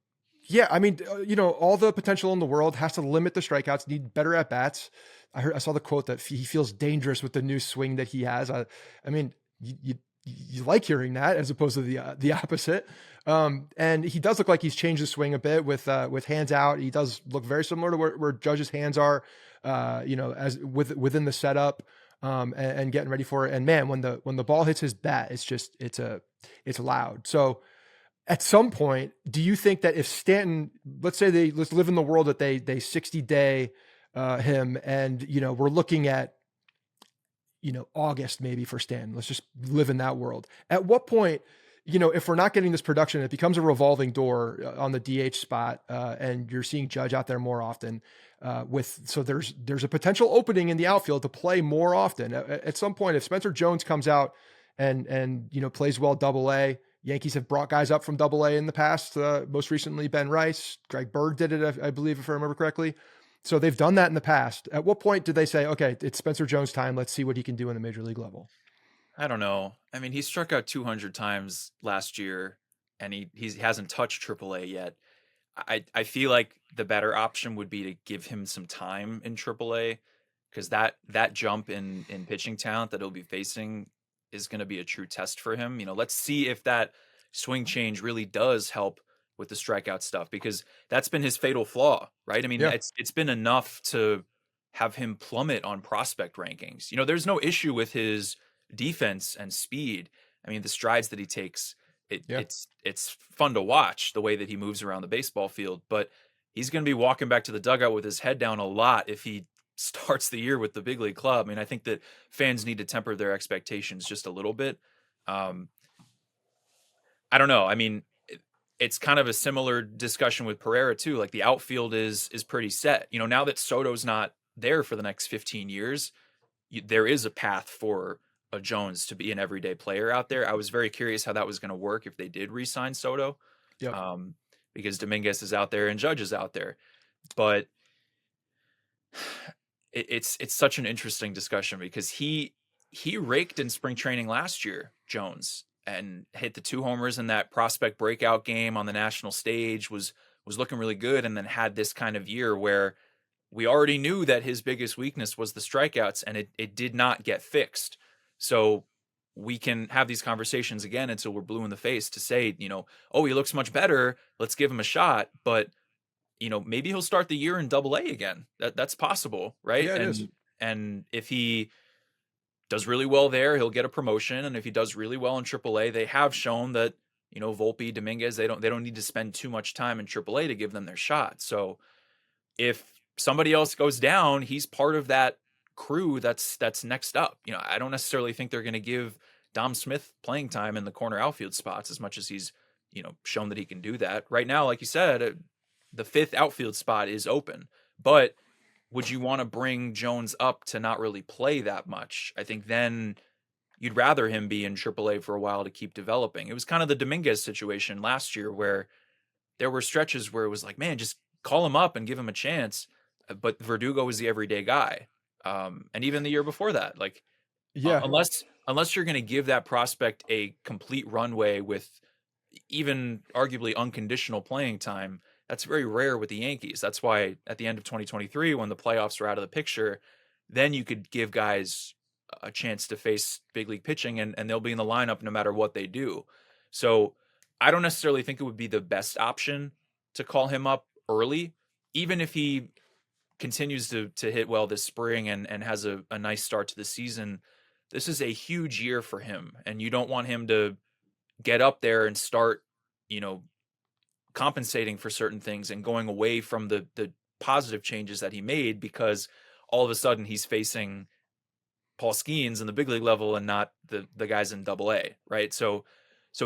the potential in the world, has to limit the strikeouts, need better at bats. I saw the quote that he feels dangerous with the new swing that he has. You like hearing that as opposed to the opposite. And he does look like he's changed the swing a bit with hands out. He does look very similar to where Judge's hands are, as within the setup, and getting ready for it. And man, when the ball hits his bat, it's loud. So at some point, do you think that if Stanton, let's live in the world that they 60-day him, and we're looking at August maybe for Stanton, let's just live in that world. At what point, if we're not getting this production, it becomes a revolving door on the DH spot, and you're seeing Judge out there more often. So there's a potential opening in the outfield to play more often. At some point, if Spencer Jones comes out and plays well Double-A, Yankees have brought guys up from Double-A in the past. Most recently, Ben Rice, Greg Berg did it, I believe, if I remember correctly. So they've done that in the past. At what point did they say, okay, it's Spencer Jones time, let's see what he can do in the major league level? I don't know. I mean, he struck out 200 times last year, and he hasn't touched AAA yet. I feel like the better option would be to give him some time in AAA, because that jump in pitching talent that he'll be facing is going to be a true test for him. Let's see if that swing change really does help with the strikeout stuff, because that's been his fatal flaw, right? I mean, Yeah. it's been enough to have him plummet on prospect rankings. There's no issue with his defense and speed. I mean, the strides that he takes, Yeah. it's fun to watch the way that he moves around the baseball field, but he's going to be walking back to the dugout with his head down a lot if he starts the year with the big league club. I mean, I think that fans need to temper their expectations just a little bit. Um, I don't know. I mean, it's kind of a similar discussion with Pereira too. Like, the outfield is pretty set. Now that Soto's not there for the next 15 years, there is a path for a Jones to be an everyday player out there. I was very curious how that was going to work if they did re-sign Soto, Yep. because Dominguez is out there and Judge is out there. But it's such an interesting discussion, because he raked in spring training last year, Jones, and hit the 2 homers in that prospect breakout game on the national stage, was looking really good, and then had this kind of year where we already knew that his biggest weakness was the strikeouts, and it did not get fixed. So we can have these conversations again until we're blue in the face to say, oh, he looks much better, let's give him a shot. But maybe he'll start the year in Double-A again. That's possible, right? Yeah, it is. And if he does really well there, he'll get a promotion. And if he does really well in Triple-A, they have shown that, Volpe, Dominguez, they don't need to spend too much time in Triple-A to give them their shot. So if somebody else goes down, he's part of that crew that's next up. I don't necessarily think they're going to give Dom Smith playing time in the corner outfield spots as much as he's, shown that he can do that. Right now, like you said, the 5th outfield spot is open, but would you want to bring Jones up to not really play that much? I think then you'd rather him be in AAA for a while to keep developing. It was kind of the Dominguez situation last year, where there were stretches where it was like, man, just call him up and give him a chance. But Verdugo was the everyday guy. And even the year before that, like, Yeah. unless you're going to give that prospect a complete runway with even arguably unconditional playing time, that's very rare with the Yankees. That's why at the end of 2023, when the playoffs were out of the picture, then you could give guys a chance to face big league pitching, and they'll be in the lineup no matter what they do. So I don't necessarily think it would be the best option to call him up early, even if he continues to hit well this spring and has a nice start to the season. This is a huge year for him, and you don't want him to get up there and start, compensating for certain things and going away from the positive changes that he made, because all of a sudden he's facing Paul Skeens in the big league level and not the guys in Double-A, right? So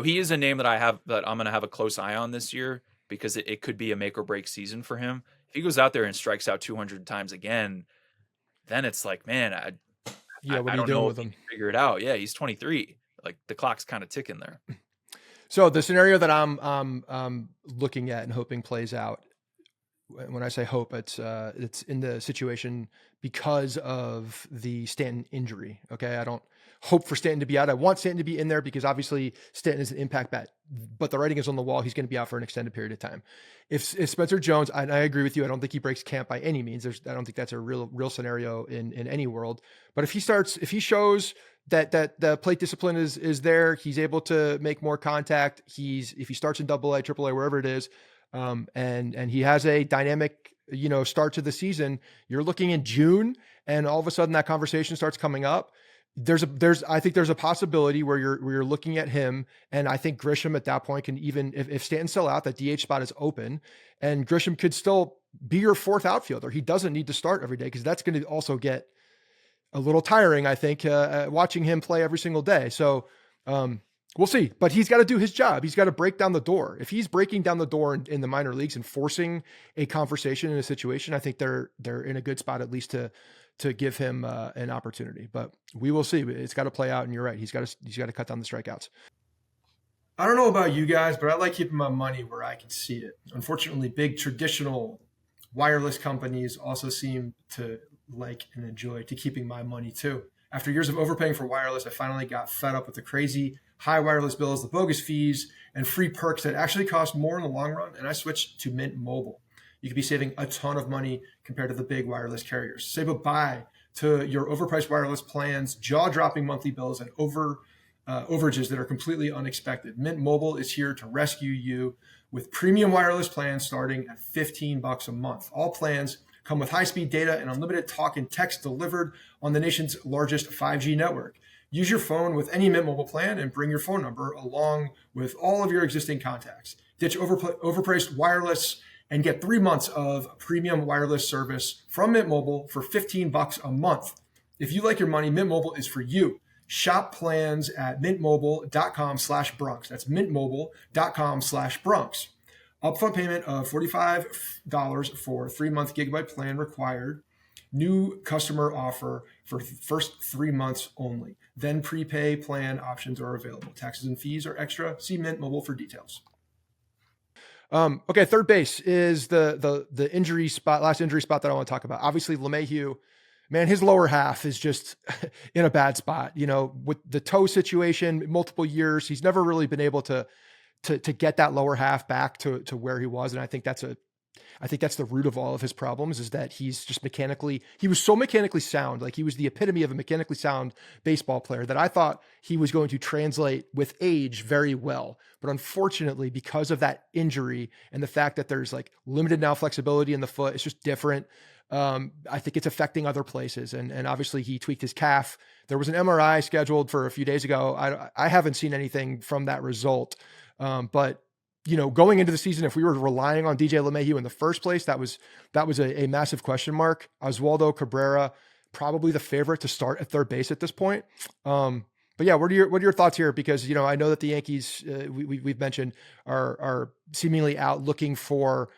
he is a name that I'm going to have a close eye on this year, because it could be a make or break season for him. If he goes out there and strikes out 200 times again, then it's like, man, Yeah. What I are you don't doing know with if he him? can figure it out. Yeah, he's 23. Like, the clock's kind of ticking there. So the scenario that I'm looking at and hoping plays out, when I say hope, it's in the situation because of the Stanton injury. Okay. I don't hope for Stanton to be out. I want Stanton to be in there because obviously Stanton is an impact bat, but the writing is on the wall. He's going to be out for an extended period of time. If Spencer Jones, I agree with you. I don't think he breaks camp by any means. I don't think that's a real scenario in any world. But if he shows that the plate discipline is there, he's able to make more contact. If he starts in Double-A, Triple-A, wherever it is, and he has a dynamic, start to the season, you're looking in June, and all of a sudden that conversation starts coming up. I think there's a possibility where you're looking at him, and I think Grisham at that point can, even if Stanton's still out, that DH spot is open, and Grisham could still be your 4th outfielder. He doesn't need to start every day, because that's going to also get a little tiring, I think, watching him play every single day. So we'll see, but he's got to do his job. He's got to break down the door. If he's breaking down the door in the minor leagues and forcing a conversation in a situation, I think they're in a good spot, at least to give him an opportunity. But we will see. It's got to play out, and you're right. He's got to cut down the strikeouts. I don't know about you guys, but I like keeping my money where I can see it. Unfortunately, big traditional wireless companies also seem to like and enjoy to keeping my money too. After years of overpaying for wireless, I finally got fed up with the crazy high wireless bills, the bogus fees, and free perks that actually cost more in the long run, and I switched to Mint Mobile. You could be saving a ton of money compared to the big wireless carriers. Say goodbye to your overpriced wireless plans, jaw-dropping monthly bills, and overages that are completely unexpected. Mint Mobile is here to rescue you with premium wireless plans starting at $15 a month. All plans come with high-speed data and unlimited talk and text delivered on the nation's largest 5G network. Use your phone with any Mint Mobile plan and bring your phone number along with all of your existing contacts. Ditch overpriced wireless and get 3 months of premium wireless service from Mint Mobile for $15 a month. If you like your money, Mint Mobile is for you. Shop plans at mintmobile.com/Bronx. That's mintmobile.com/Bronx. Upfront payment of $45 for 3-month gigabyte plan required. New customer offer for first 3 months only. Then prepay plan options are available. Taxes and fees are extra. See Mint Mobile for details. Okay, third base is the injury spot, last injury spot that I want to talk about. Obviously, LeMahieu, man, his lower half is just in a bad spot. You know, with the toe situation, multiple years, he's never really been able to get that lower half back to where he was, and I think that's the root of all of his problems, is that he was so mechanically sound. Like, he was the epitome of a mechanically sound baseball player that I thought he was going to translate with age very well. But unfortunately, because of that injury and the fact that there's like limited now flexibility in the foot, it's just different. I think it's affecting other places. And obviously he tweaked his calf. There was an MRI scheduled for a few days ago. I haven't seen anything from that result. But you know, going into the season, if we were relying on DJ LeMahieu in the first place, that was a massive question mark. Oswaldo Cabrera, probably the favorite to start at third base at this point. But yeah, what are your thoughts here? Because, you know, I know that the Yankees, we've mentioned, are seemingly out looking for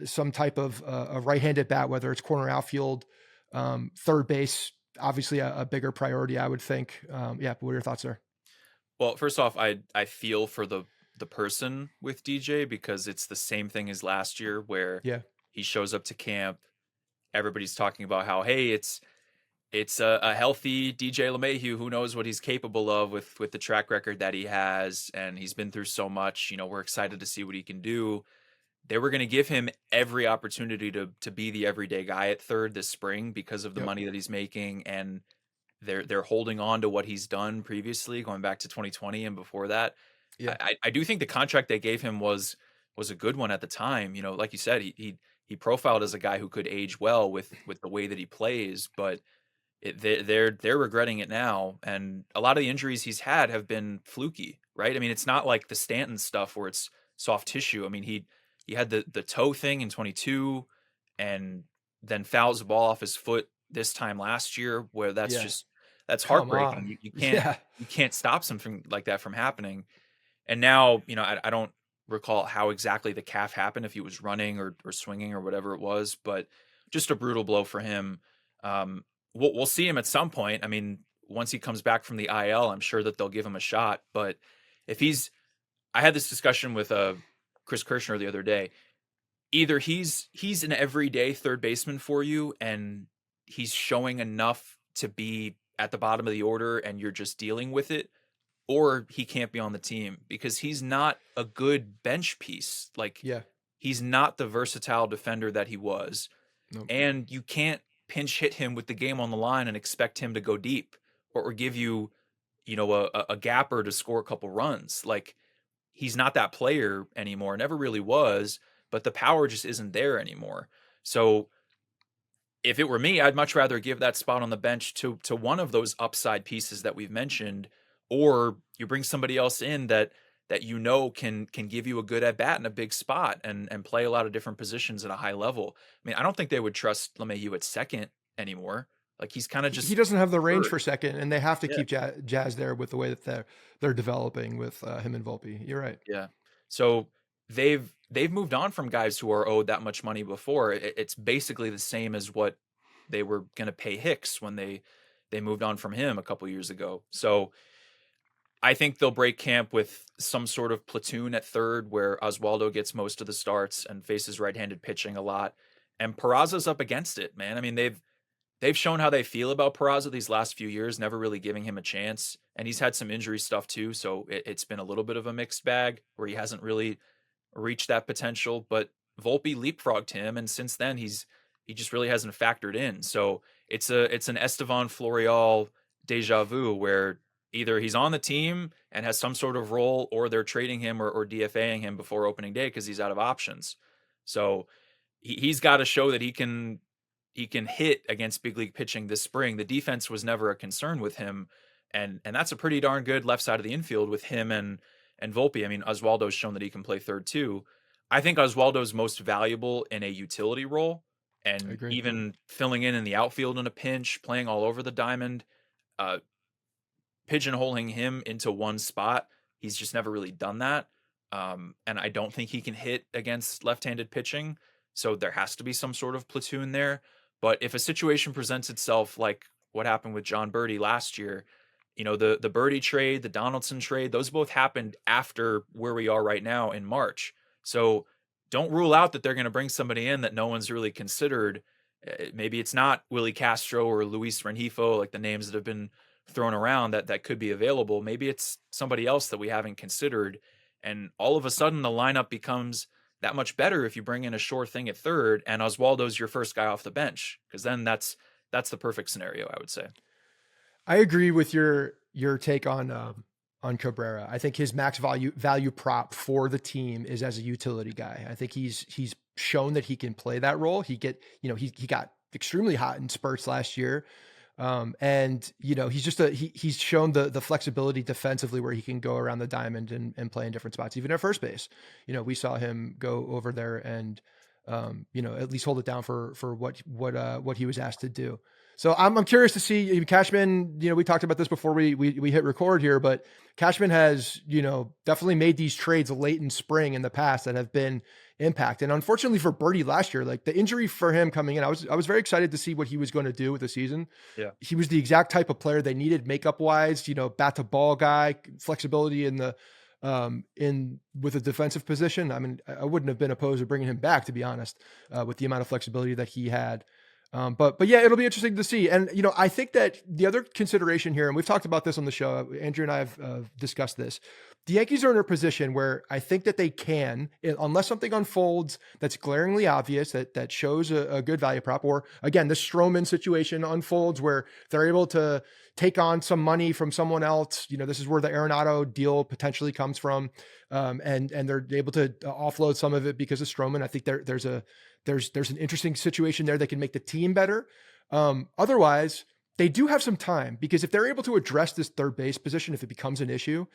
some type of a right-handed bat, whether it's corner outfield, third base, obviously a bigger priority, I would think. Yeah, but what are your thoughts there? Well, first off, I feel for the person with DJ, because it's the same thing as last year, where he shows up to camp. Everybody's talking about how, hey, it's a healthy DJ LeMahieu. Who knows what he's capable of with the track record that he has, and he's been through so much. You know, we're excited to see what he can do. They were going to give him every opportunity to be the everyday guy at third this spring because of the money that he's making, and they're holding on to what he's done previously, going back to 2020 and before that. Yeah. I do think the contract they gave him was a good one at the time. You know, like you said, he profiled as a guy who could age well with the way that he plays, but they're regretting it now. And a lot of the injuries he's had have been fluky, right? I mean, it's not like the Stanton stuff where it's soft tissue. I mean, he had the toe thing in 22 and then fouls the ball off his foot this time last year, where that's heartbreaking. You can't stop something like that from happening. And now, you know, I don't recall how exactly the calf happened, if he was running or swinging or whatever it was, but just a brutal blow for him. We'll see him at some point. I mean, once he comes back from the IL, I'm sure that they'll give him a shot. But if I had this discussion with Chris Kirshner the other day. Either he's an everyday third baseman for you, and he's showing enough to be at the bottom of the order and you're just dealing with it, or he can't be on the team, because he's not a good bench piece. Like, he's not the versatile defender that he was. Nope. And you can't pinch hit him with the game on the line and expect him to go deep or give you, you know, a gapper to score a couple runs. Like, he's not that player anymore. Never really was, but the power just isn't there anymore. So if it were me, I'd much rather give that spot on the bench to one of those upside pieces that we've mentioned, or you bring somebody else in that you know can give you a good at bat in a big spot and play a lot of different positions at a high level. I mean, I don't think they would trust LeMahieu at second anymore. Like, he's kind of just, he doesn't have the range for second, and they have to keep Jazz there with the way that they're developing with him and Volpe. You're right. Yeah. So they've moved on from guys who are owed that much money before. It's basically the same as what they were going to pay Hicks when they moved on from him a couple years ago. So I think they'll break camp with some sort of platoon at third, where Oswaldo gets most of the starts and faces right-handed pitching a lot, and Peraza's up against it, man. I mean, they've they've shown how they feel about Peraza these last few years, never really giving him a chance. And he's had some injury stuff too. So it's been a little bit of a mixed bag where he hasn't really reached that potential. But Volpe leapfrogged him. And since then, he just really hasn't factored in. So it's an Estevan Florial deja vu where either he's on the team and has some sort of role, or they're trading him or DFAing him before opening day because he's out of options. So he's got to show that he can hit against big league pitching this spring. The defense was never a concern with him, and that's a pretty darn good left side of the infield with him and Volpe. I mean, Oswaldo's shown that he can play third too. I think Oswaldo's most valuable in a utility role, and even filling in the outfield in a pinch, playing all over the diamond, pigeonholing him into one spot. He's just never really done that. And I don't think he can hit against left-handed pitching. So there has to be some sort of platoon there. But if a situation presents itself like what happened with John Birdie last year, the Birdie trade, the Donaldson trade, those both happened after where we are right now in March. So don't rule out that they're going to bring somebody in that no one's really considered. Maybe it's not Willie Castro or Luis Rengifo, like the names that have been thrown around that could be available. Maybe it's somebody else that we haven't considered. And all of a sudden the lineup becomes that much better if you bring in a sure thing at third and Oswaldo's your first guy off the bench, because then that's the perfect scenario, I would say. I agree with your take on Cabrera. I think his max value prop for the team is as a utility guy. I think he's shown that he can play that role. He got extremely hot in spurts last year. And he's shown the flexibility defensively where he can go around the diamond and play in different spots, even at first base. We saw him go over there and, at least hold it down for what he was asked to do. So I'm curious to see Cashman. We talked about this before we hit record here, but Cashman has, definitely made these trades late in spring in the past that have been impact. And unfortunately for Birdie last year, like the injury for him coming in, I was very excited to see what he was going to do with the season. Yeah. He was the exact type of player they needed makeup wise, bat to ball guy, flexibility in the, with a defensive position. I mean, I wouldn't have been opposed to bringing him back, to be honest, with the amount of flexibility that he had. But yeah, it'll be interesting to see. And, I think that the other consideration here, and we've talked about this on the show, Andrew and I have discussed this. The Yankees are in a position where I think that they can, unless something unfolds that's glaringly obvious, that shows a good value prop, or again, the Stroman situation unfolds where they're able to take on some money from someone else. This is where the Arenado deal potentially comes from. And they're able to offload some of it because of Stroman. I think there's an interesting situation there that can make the team better. Otherwise, they do have some time, because if they're able to address this third base position, if it becomes an issue,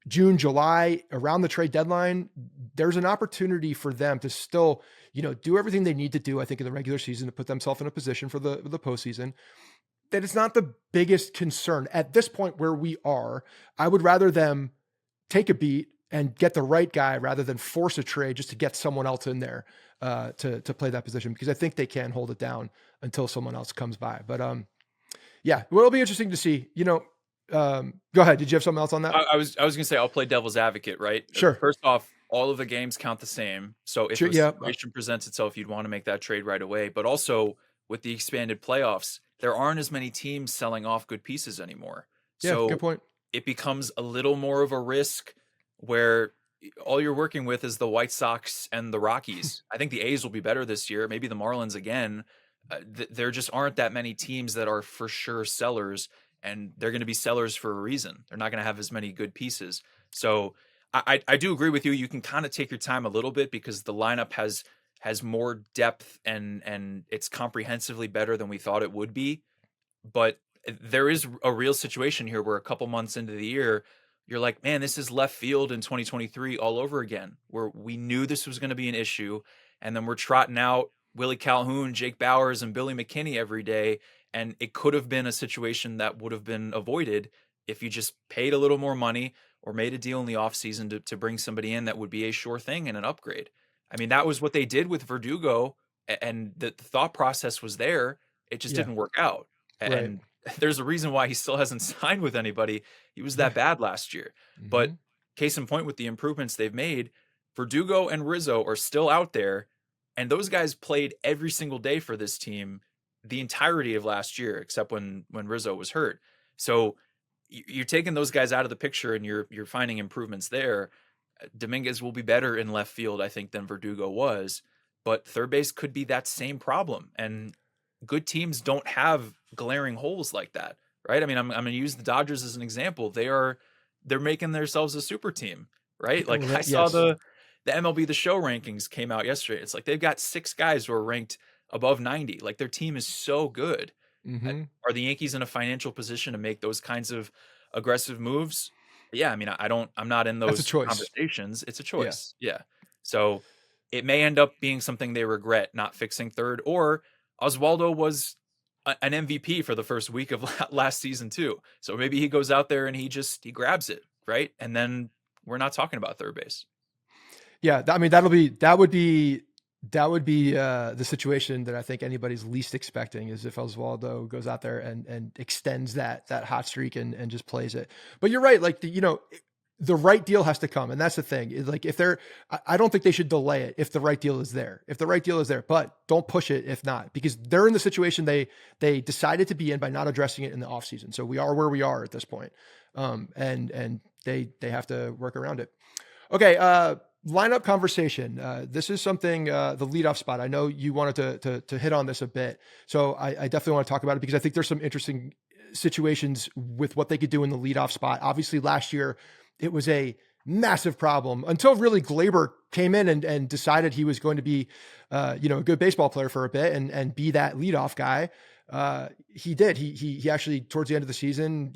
June, July, around the trade deadline, there's an opportunity for them to still, do everything they need to do, I think, in the regular season to put themselves in a position for the postseason. That it's not the biggest concern at this point where we are. I would rather them take a beat and get the right guy rather than force a trade just to get someone else in there to play that position, because I think they can hold it down until someone else comes by. But yeah, well, it'll be interesting to see. Go ahead. Did you have something else on that? I was going to say, I'll play devil's advocate, right? Sure. First off, all of the games count the same. So if a situation presents itself, you'd want to make that trade right away. But also with the expanded playoffs, there aren't as many teams selling off good pieces anymore. Yeah, so good point. It becomes a little more of a risk where all you're working with is the White Sox and the Rockies. I think the A's will be better this year. Maybe the Marlins again. There just aren't that many teams that are for sure sellers, and they're going to be sellers for a reason. They're not going to have as many good pieces. So I do agree with you. You can kind of take your time a little bit because the lineup has more depth and it's comprehensively better than we thought it would be. But there is a real situation here where a couple months into the year, you're like, man, this is left field in 2023 all over again, where we knew this was going to be an issue. And then we're trotting out Willie Calhoun, Jake Bowers, and Billy McKinney every day. And it could have been a situation that would have been avoided if you just paid a little more money or made a deal in the offseason to bring somebody in that would be a sure thing and an upgrade. I mean, that was what they did with Verdugo, and the thought process was there. It just didn't work out. And there's a reason why he still hasn't signed with anybody. He was that bad last year. Mm-hmm. But case in point, with the improvements they've made, Verdugo and Rizzo are still out there, and those guys played every single day for this team. the entirety of last year, except when Rizzo was hurt. So you're taking those guys out of the picture and you're finding improvements there. Dominguez will be better in left field, I think, than Verdugo was, but third base could be that same problem. And good teams don't have glaring holes like that, right? I mean, I'm going to use the Dodgers as an example. They're making themselves a super team, right? Like I saw Yes. the MLB The Show rankings came out yesterday. It's like they've got 6 guys who are ranked above 90. Like their team is so good. Mm-hmm. Are the Yankees in a financial position to make those kinds of aggressive moves? Yeah, I mean, I'm not in That's a those choice. conversations. It's a choice. Yeah. So it may end up being something they regret not fixing third, or Oswaldo was an MVP for the first week of last season too. So maybe he goes out there and he grabs it, right? And then we're not talking about third base. Yeah, I mean that would be the situation that I think anybody's least expecting is if Oswaldo goes out there and extends that hot streak and just plays it. But you're right, like the right deal has to come, and that's the thing. Is like if I don't think they should delay it if the right deal is there. If the right deal is there, but don't push it if not, because they're in the situation they decided to be in by not addressing it in the offseason. So we are where we are at this point, and they have to work around it. Okay, lineup conversation. This is something, the leadoff spot. I know you wanted to hit on this a bit. So I definitely want to talk about it because I think there's some interesting situations with what they could do in the leadoff spot. Obviously last year it was a massive problem until really Glaber came in and decided he was going to be, a good baseball player for a bit and be that leadoff guy. He did. He actually towards the end of the season,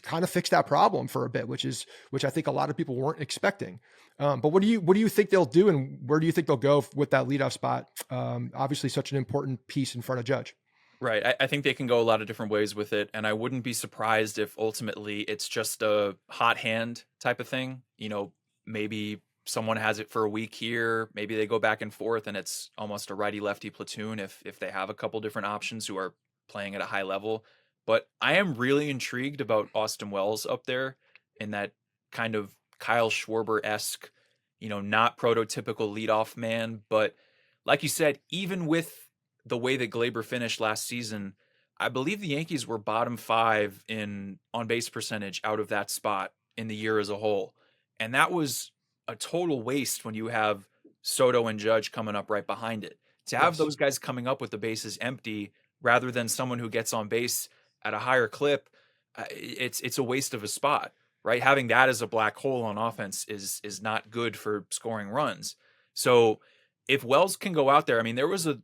kind of fixed that problem for a bit, which I think a lot of people weren't expecting. But what do you think they'll do, and where do you think they'll go with that leadoff spot? Obviously, such an important piece in front of Judge. Right. I think they can go a lot of different ways with it, and I wouldn't be surprised if ultimately it's just a hot hand type of thing. Maybe someone has it for a week here. Maybe they go back and forth, and it's almost a righty-lefty platoon if they have a couple different options who are playing at a high level. But I am really intrigued about Austin Wells up there in that kind of Kyle Schwarber-esque, not prototypical leadoff man. But like you said, even with the way that Glaber finished last season, I believe the Yankees were bottom 5 in on-base percentage out of that spot in the year as a whole. And that was a total waste when you have Soto and Judge coming up right behind it. To have those guys coming up with the bases empty rather than someone who gets on base at a higher clip, it's a waste of a spot, right? Having that as a black hole on offense is not good for scoring runs. So if Wells can go out there, I mean, there was a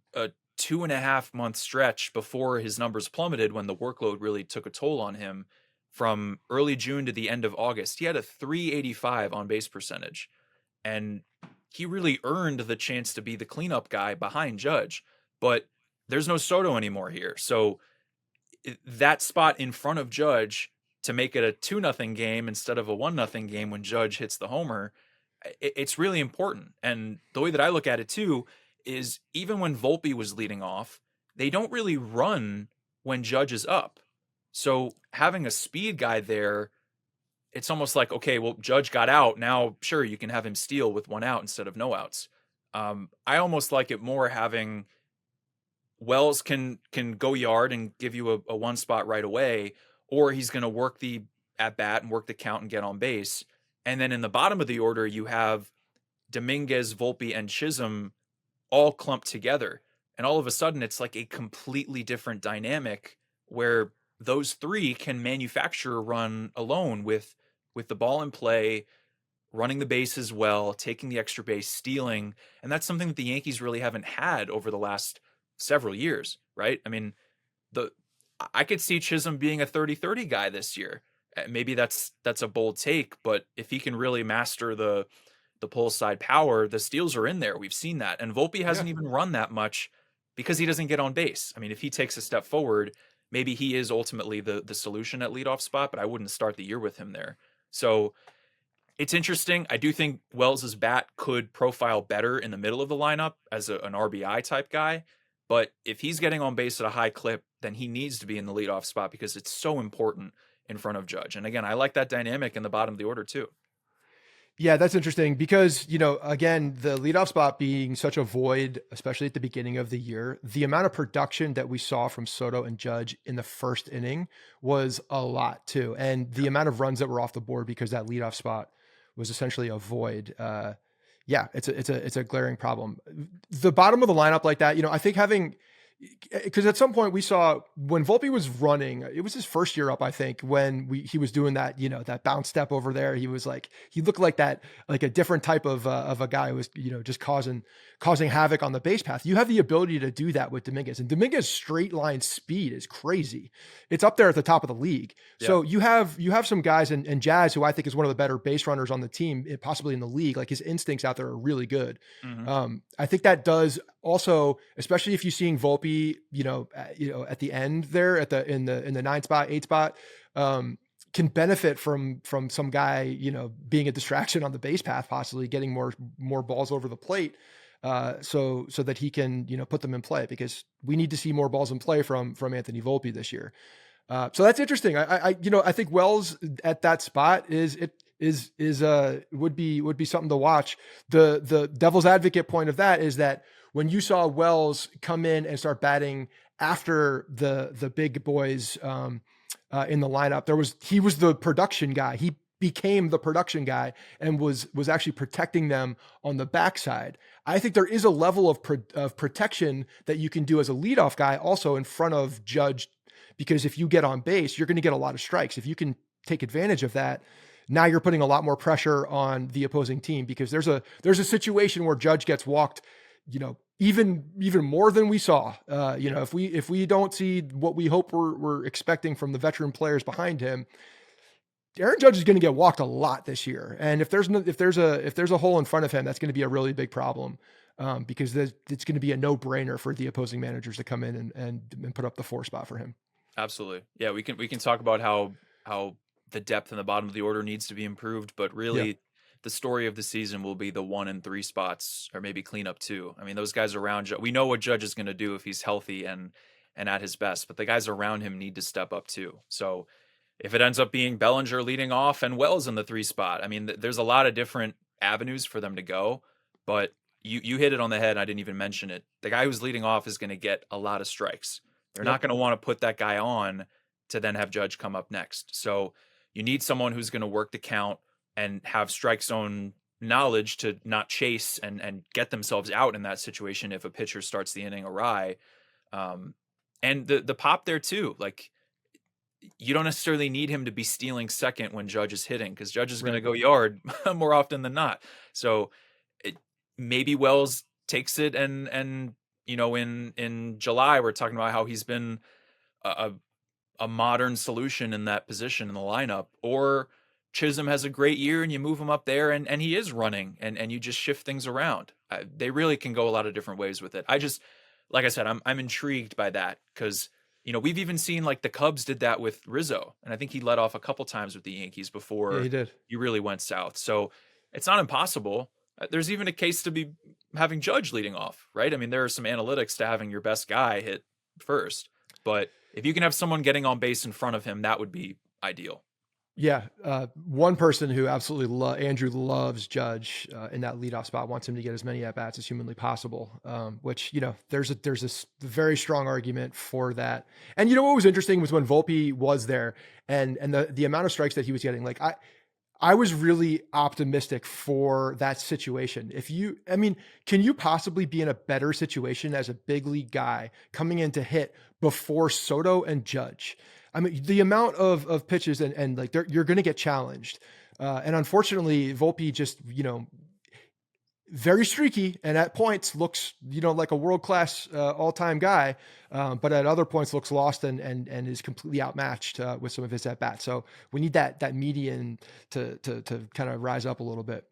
2.5 month stretch before his numbers plummeted when the workload really took a toll on him. From early June to the end of August, he had a 385 on base percentage, and he really earned the chance to be the cleanup guy behind Judge. But there's no Soto anymore here, so that spot in front of Judge to make it a 2-0 game instead of a 1-0 game when Judge hits the homer, it's really important. And the way that I look at it too is even when Volpe was leading off, they don't really run when Judge is up. So having a speed guy there, it's almost like, okay, well, Judge got out. Now, sure, you can have him steal with 1 out instead of no outs. I almost like it more having Wells can go yard and give you a 1 spot right away, or he's going to work the at bat and work the count and get on base. And then in the bottom of the order, you have Dominguez, Volpe, and Chisholm all clumped together. And all of a sudden, it's like a completely different dynamic where those 3 can manufacture a run alone with the ball in play, running the bases well, taking the extra base, stealing. And that's something that the Yankees really haven't had over the last several years, right? I mean, I could see Chisholm being a 30-30 guy this year. Maybe that's a bold take, but if he can really master the pull side power, the steals are in there. We've seen that. And Volpe hasn't even run that much because he doesn't get on base. I mean, if he takes a step forward, maybe he is ultimately the solution at leadoff spot, but I wouldn't start the year with him there. So it's interesting. I do think Wells's bat could profile better in the middle of the lineup as an RBI type guy. But if he's getting on base at a high clip, then he needs to be in the leadoff spot because it's so important in front of Judge. And again, I like that dynamic in the bottom of the order too. Yeah, that's interesting because, again, the leadoff spot being such a void, especially at the beginning of the year, the amount of production that we saw from Soto and Judge in the first inning was a lot too. And the amount of runs that were off the board because that leadoff spot was essentially a void. Yeah, it's a glaring problem. The bottom of the lineup like that, I think because at some point we saw when Volpe was running, it was his first year up, I think, when he was doing that, that bounce step over there. He looked like that, like a different type of a guy who was, just causing havoc on the base path. You have the ability to do that with Dominguez, and Dominguez's straight line speed is crazy. It's up there at the top of the league. Yeah. So you have some guys and Jazz, who I think is one of the better base runners on the team, possibly in the league. Like his instincts out there are really good. Mm-hmm. I think that does also, especially if you're seeing Volpe, at the end there in the 9 spot, 8 spot, can benefit from some guy, being a distraction on the base path, possibly getting more balls over the plate. So that he can, put them in play, because we need to see more balls in play from Anthony Volpe this year. So that's interesting. I think Wells at that spot would be something to watch. The devil's advocate point of that is that when you saw Wells come in and start batting after the big boys in the lineup, he was the production guy. He became the production guy and was actually protecting them on the backside. I think there is a level of protection that you can do as a leadoff guy also in front of Judge, because if you get on base, you're going to get a lot of strikes. If you can take advantage of that, now you're putting a lot more pressure on the opposing team, because there's a situation where Judge gets walked, even more than we saw. If we don't see what we hope we're expecting from the veteran players behind him, Aaron Judge is going to get walked a lot this year. And if there's a hole in front of him, that's going to be a really big problem, because it's going to be a no-brainer for the opposing managers to come in and put up the 4 spot for him. Absolutely. Yeah, we can talk about how the depth in the bottom of the order needs to be improved, but really the story of the season will be the 1 and 3 spots, or maybe clean up 2. I mean, those guys around, we know what Judge is going to do if he's healthy and at his best, but the guys around him need to step up too. So if it ends up being Bellinger leading off and Wells in the 3 spot, I mean, there's a lot of different avenues for them to go, but you hit it on the head. I didn't even mention it. The guy who's leading off is going to get a lot of strikes. They're not going to want to put that guy on to then have Judge come up next. So you need someone who's going to work the count and have strike zone knowledge to not chase and get themselves out in that situation if a pitcher starts the inning awry. And the pop there too, like, you don't necessarily need him to be stealing second when Judge is hitting, because Judge is going to go yard more often than not. So maybe Wells takes it and in July, we're talking about how he's been a modern solution in that position in the lineup, or Chisholm has a great year and you move him up there and he is running and you just shift things around. They really can go a lot of different ways with it. Like I said, I'm intrigued by that, because we've even seen, like, the Cubs did that with Rizzo, and I think he led off a couple times with the Yankees before he really went south. So it's not impossible. There's even a case to be having Judge leading off, right? I mean, there are some analytics to having your best guy hit first, but if you can have someone getting on base in front of him, that would be ideal. Yeah. One person who absolutely Andrew loves Judge in that leadoff spot, wants him to get as many at-bats as humanly possible, which, there's a very strong argument for that. And what was interesting was when Volpe was there and the amount of strikes that he was getting, like, I was really optimistic for that situation. Can you possibly be in a better situation as a big league guy coming in to hit before Soto and Judge? I mean, the amount of pitches and like you're going to get challenged. And unfortunately, Volpe just, very streaky and at points looks, like a world-class all-time guy. But at other points looks lost and is completely outmatched with some of his at-bats. So we need that median to kind of rise up a little bit.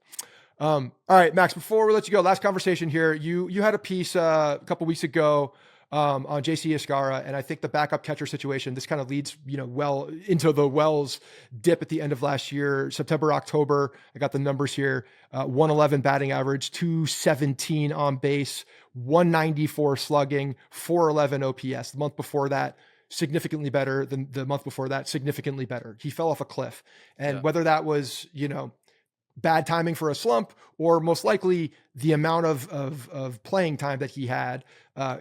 All right, Max, before we let you go, last conversation here. You had a piece a couple weeks ago on JC Escara, and I think the backup catcher situation, this kind of leads, well into the Wells dip at the end of last year, September, October. I got the numbers here. 111 batting average, 217 on base, 194 slugging, 411 OPS. The month before that, significantly better than the month before that, significantly better. He fell off a cliff. And whether that was, bad timing for a slump, or most likely the amount of playing time that he had,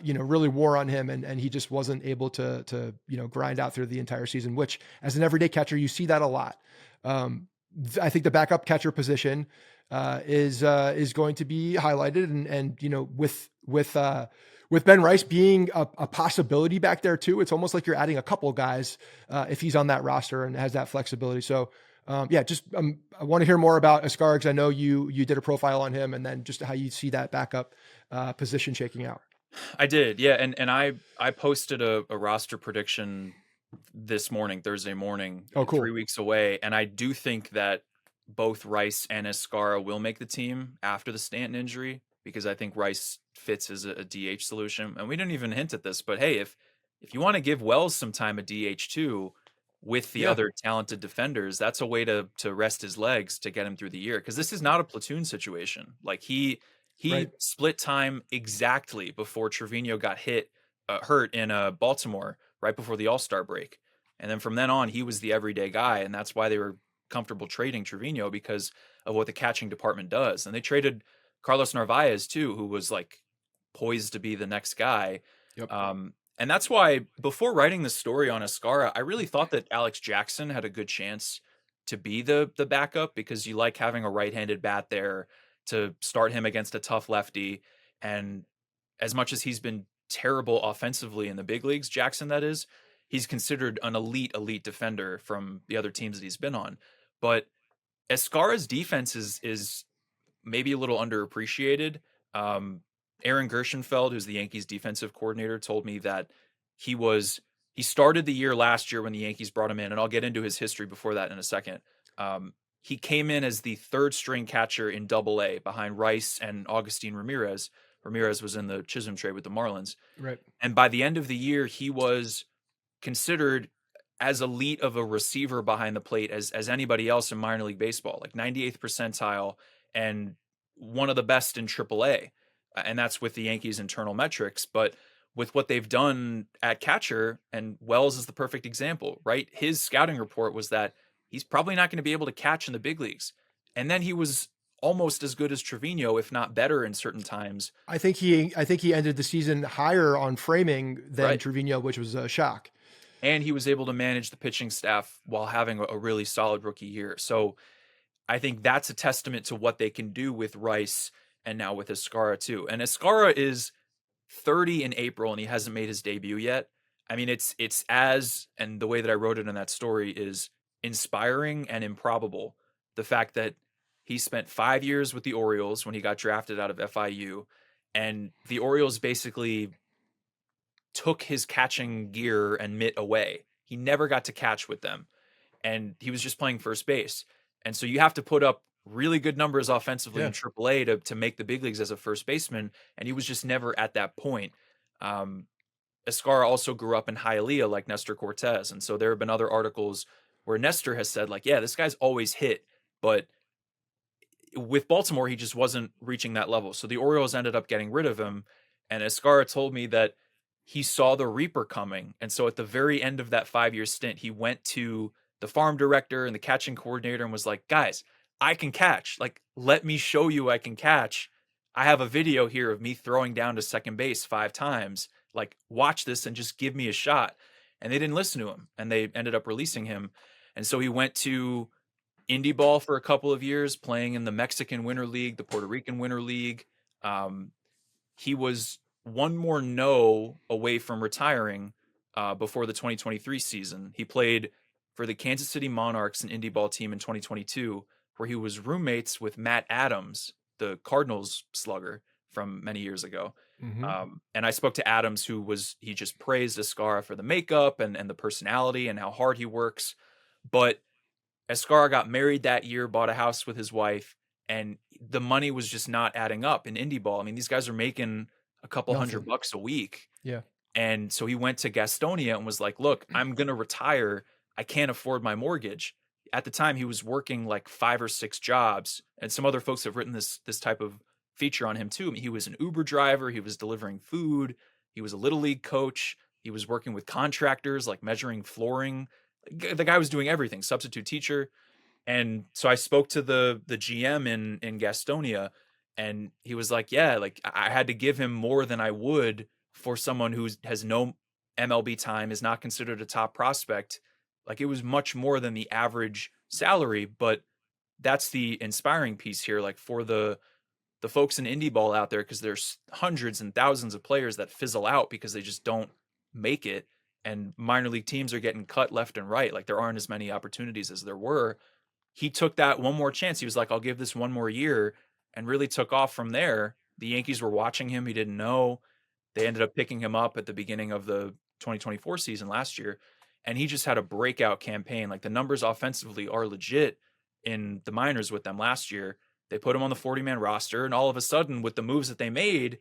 really wore on him, and he just wasn't able to grind out through the entire season. Which, as an everyday catcher, you see that a lot. I think the backup catcher position is going to be highlighted, and with Ben Rice being a possibility back there too, it's almost like you're adding a couple guys if he's on that roster and has that flexibility. So I want to hear more about Escar, because I know you did a profile on him, and then just how you see that backup position shaking out. I did, yeah, and I posted a roster prediction this morning, Thursday morning. Oh, cool. 3 weeks away, and I do think that both Rice and Escara will make the team after the Stanton injury, because I think Rice fits as a DH solution. And we didn't even hint at this, but hey, if you want to give Wells some time at DH too, with the other talented defenders, that's a way to rest his legs to get him through the year, because this is not a platoon situation. Like he Right. split time exactly before Trevino got hurt in Baltimore right before the All-Star break. And then from then on, he was the everyday guy, and that's why they were comfortable trading Trevino, because of what the catching department does. And they traded Carlos Narvaez too, who was like poised to be the next guy. Yep. And that's why before writing the story on Escara, I really thought that Alex Jackson had a good chance to be the backup, because you like having a right-handed bat there to start him against a tough lefty. And as much as he's been terrible offensively in the big leagues, Jackson, that is, he's considered an elite defender from the other teams that he's been on. But Escara's defense is maybe a little underappreciated. Aaron Gershenfeld, who's the Yankees defensive coordinator, told me that he started the year last year when the Yankees brought him in, and I'll get into his history before that in a second. He came in as the third string catcher in Double-A behind Rice and Agustin Ramirez. Ramirez was in the Chisholm trade with the Marlins. Right. And by the end of the year, he was considered as elite of a receiver behind the plate as anybody else in minor league baseball, like 98th percentile, and one of the best in Triple-A. And that's with the Yankees' internal metrics. But with what they've done at catcher, and Wells is the perfect example, right? His scouting report was that he's probably not going to be able to catch in the big leagues. And then he was almost as good as Trevino, if not better in certain times. I think he ended the season higher on framing than Right. Trevino, which was a shock. And he was able to manage the pitching staff while having a really solid rookie year. So I think that's a testament to what they can do with Rice and now with Escara too. And Escara is 30 in April, and he hasn't made his debut yet. I mean, and the way that I wrote it in that story is inspiring and improbable. The fact that he spent 5 years with the Orioles when he got drafted out of FIU, and the Orioles basically took his catching gear and mitt away. He never got to catch with them, and he was just playing first base. And so you have to put up really good numbers offensively in Triple-A to make the big leagues as a first baseman, and he was just never at that point. Escara also grew up in Hialeah like Nestor Cortez, and so there have been other articles where Nestor has said, like, yeah, this guy's always hit, but with Baltimore, he just wasn't reaching that level. So the Orioles ended up getting rid of him, and Escara told me that he saw the Reaper coming, and so at the very end of that 5-year stint, he went to the farm director and the catching coordinator and was like, guys, I can catch. Like, let me show you I can catch. I have a video here of me throwing down to second base 5 times. Like, watch this and just give me a shot. And they didn't listen to him, and they ended up releasing him. And so he went to indie ball for a couple of years, playing in the Mexican Winter League, the Puerto Rican Winter League. He was one more no away from retiring before the 2023 season. He played for the Kansas City Monarchs, an indie ball team in 2022, where he was roommates with Matt Adams, the Cardinals slugger from many years ago. Mm-hmm. And I spoke to Adams, he just praised Escara for the makeup and the personality and how hard he works. But Escara got married that year, bought a house with his wife, and the money was just not adding up in indie ball. I mean, these guys are making a couple $100 a week. Yeah. And so he went to Gastonia and was like, look, I'm going to retire. I can't afford my mortgage. At the time, he was working like 5 or 6 jobs, and some other folks have written this type of feature on him too. I mean, he was an Uber driver. He was delivering food. He was a little league coach. He was working with contractors, like measuring flooring. The guy was doing everything, substitute teacher. And so I spoke to the GM in Gastonia, and he was like, yeah, like I had to give him more than I would for someone who has no MLB time, is not considered a top prospect. Like it was much more than the average salary, but that's the inspiring piece here. Like for the folks in indie ball out there, because there's hundreds and thousands of players that fizzle out because they just don't make it. And minor league teams are getting cut left and right. Like there aren't as many opportunities as there were. He took that one more chance. He was like, I'll give this one more year, and really took off from there. The Yankees were watching him. He didn't know. They ended up picking him up at the beginning of the 2024 season last year. And he just had a breakout campaign. Like the numbers offensively are legit in the minors with them last year. They put him on the 40-man roster, and all of a sudden, with the moves that they made,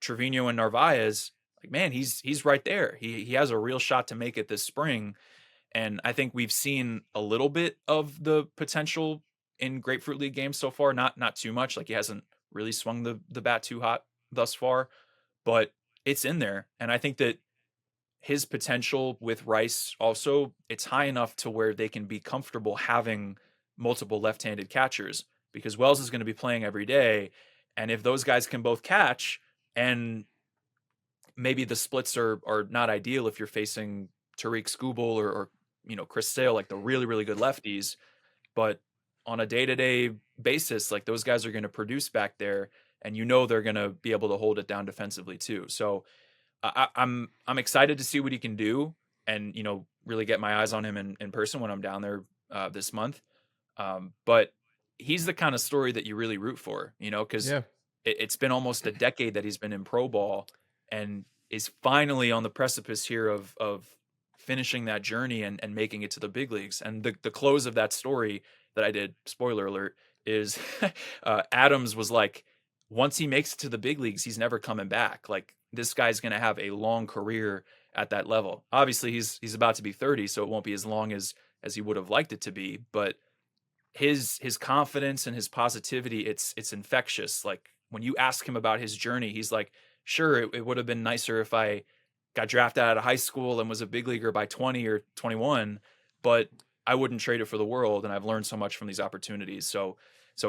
Trevino and Narvaez, like, man, he's right there. He has a real shot to make it this spring. And I think we've seen a little bit of the potential in Grapefruit League games so far. Not too much. Like he hasn't really swung the bat too hot thus far, but it's in there. And I think that his potential with Rice also, it's high enough to where they can be comfortable having multiple left-handed catchers, because Wells is going to be playing every day. And if those guys can both catch, and maybe the splits are not ideal if you're facing Tariq Skubal or Chris Sale, like the really, really good lefties, but on a day-to-day basis, like those guys are going to produce back there, and they're going to be able to hold it down defensively too. So I'm excited to see what he can do, and really get my eyes on him in person when I'm down there this month. But he's the kind of story that you really root for, because it's been almost a decade that he's been in pro ball, and is finally on the precipice here of finishing that journey and making it to the big leagues. And the close of that story that I did, spoiler alert, is Adams was like, once he makes it to the big leagues, he's never coming back. Like this guy's going to have a long career at that level. Obviously he's about to be 30, so it won't be as long as he would have liked it to be, but his confidence and his positivity, it's infectious. Like when you ask him about his journey, he's like, sure, it would have been nicer if I got drafted out of high school and was a big leaguer by 20 or 21, but I wouldn't trade it for the world. And I've learned so much from these opportunities. So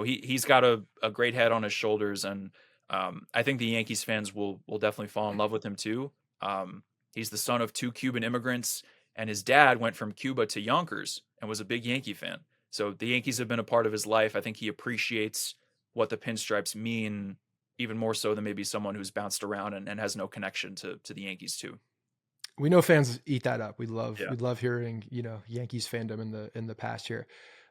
he's got a great head on his shoulders. And I think the Yankees fans will definitely fall in love with him too. He's the son of 2 Cuban immigrants, and his dad went from Cuba to Yonkers and was a big Yankee fan. So the Yankees have been a part of his life. I think he appreciates what the Pinstripes mean even more so than maybe someone who's bounced around and has no connection to the Yankees too. We know fans eat that up. We love hearing, Yankees fandom in the past here.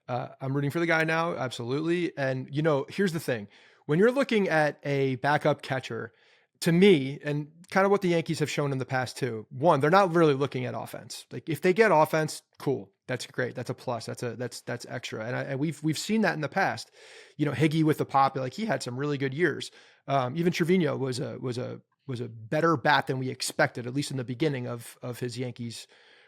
I'm rooting for the guy now. Absolutely. And here's the thing, when you're looking at a backup catcher, to me, and kind of what the Yankees have shown in the past too, one, they're not really looking at offense. Like if they get offense, cool. That's great. That's a plus. That's extra. And we've seen that in the past, Higgy with the pop, like he had some really good years. Even Trevino was a better bat than we expected, at least in the beginning of his Yankees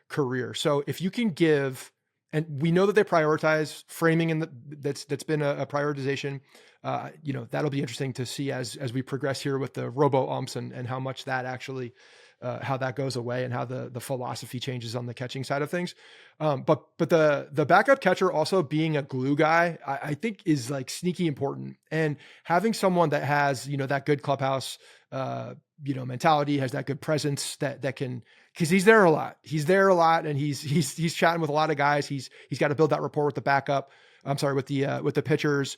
career. So if you can give, and we know that they prioritize framing, that's been a prioritization. That'll be interesting to see as we progress here with the robo umps and how much that actually, how that goes away and how the philosophy changes on the catching side of things. But the backup catcher also being a glue guy, I think is like sneaky important, and having someone that has, that good clubhouse, mentality, has that good presence that can, because he's there a lot, and he's chatting with a lot of guys. He's got to build that rapport with the backup. I'm sorry, with the pitchers.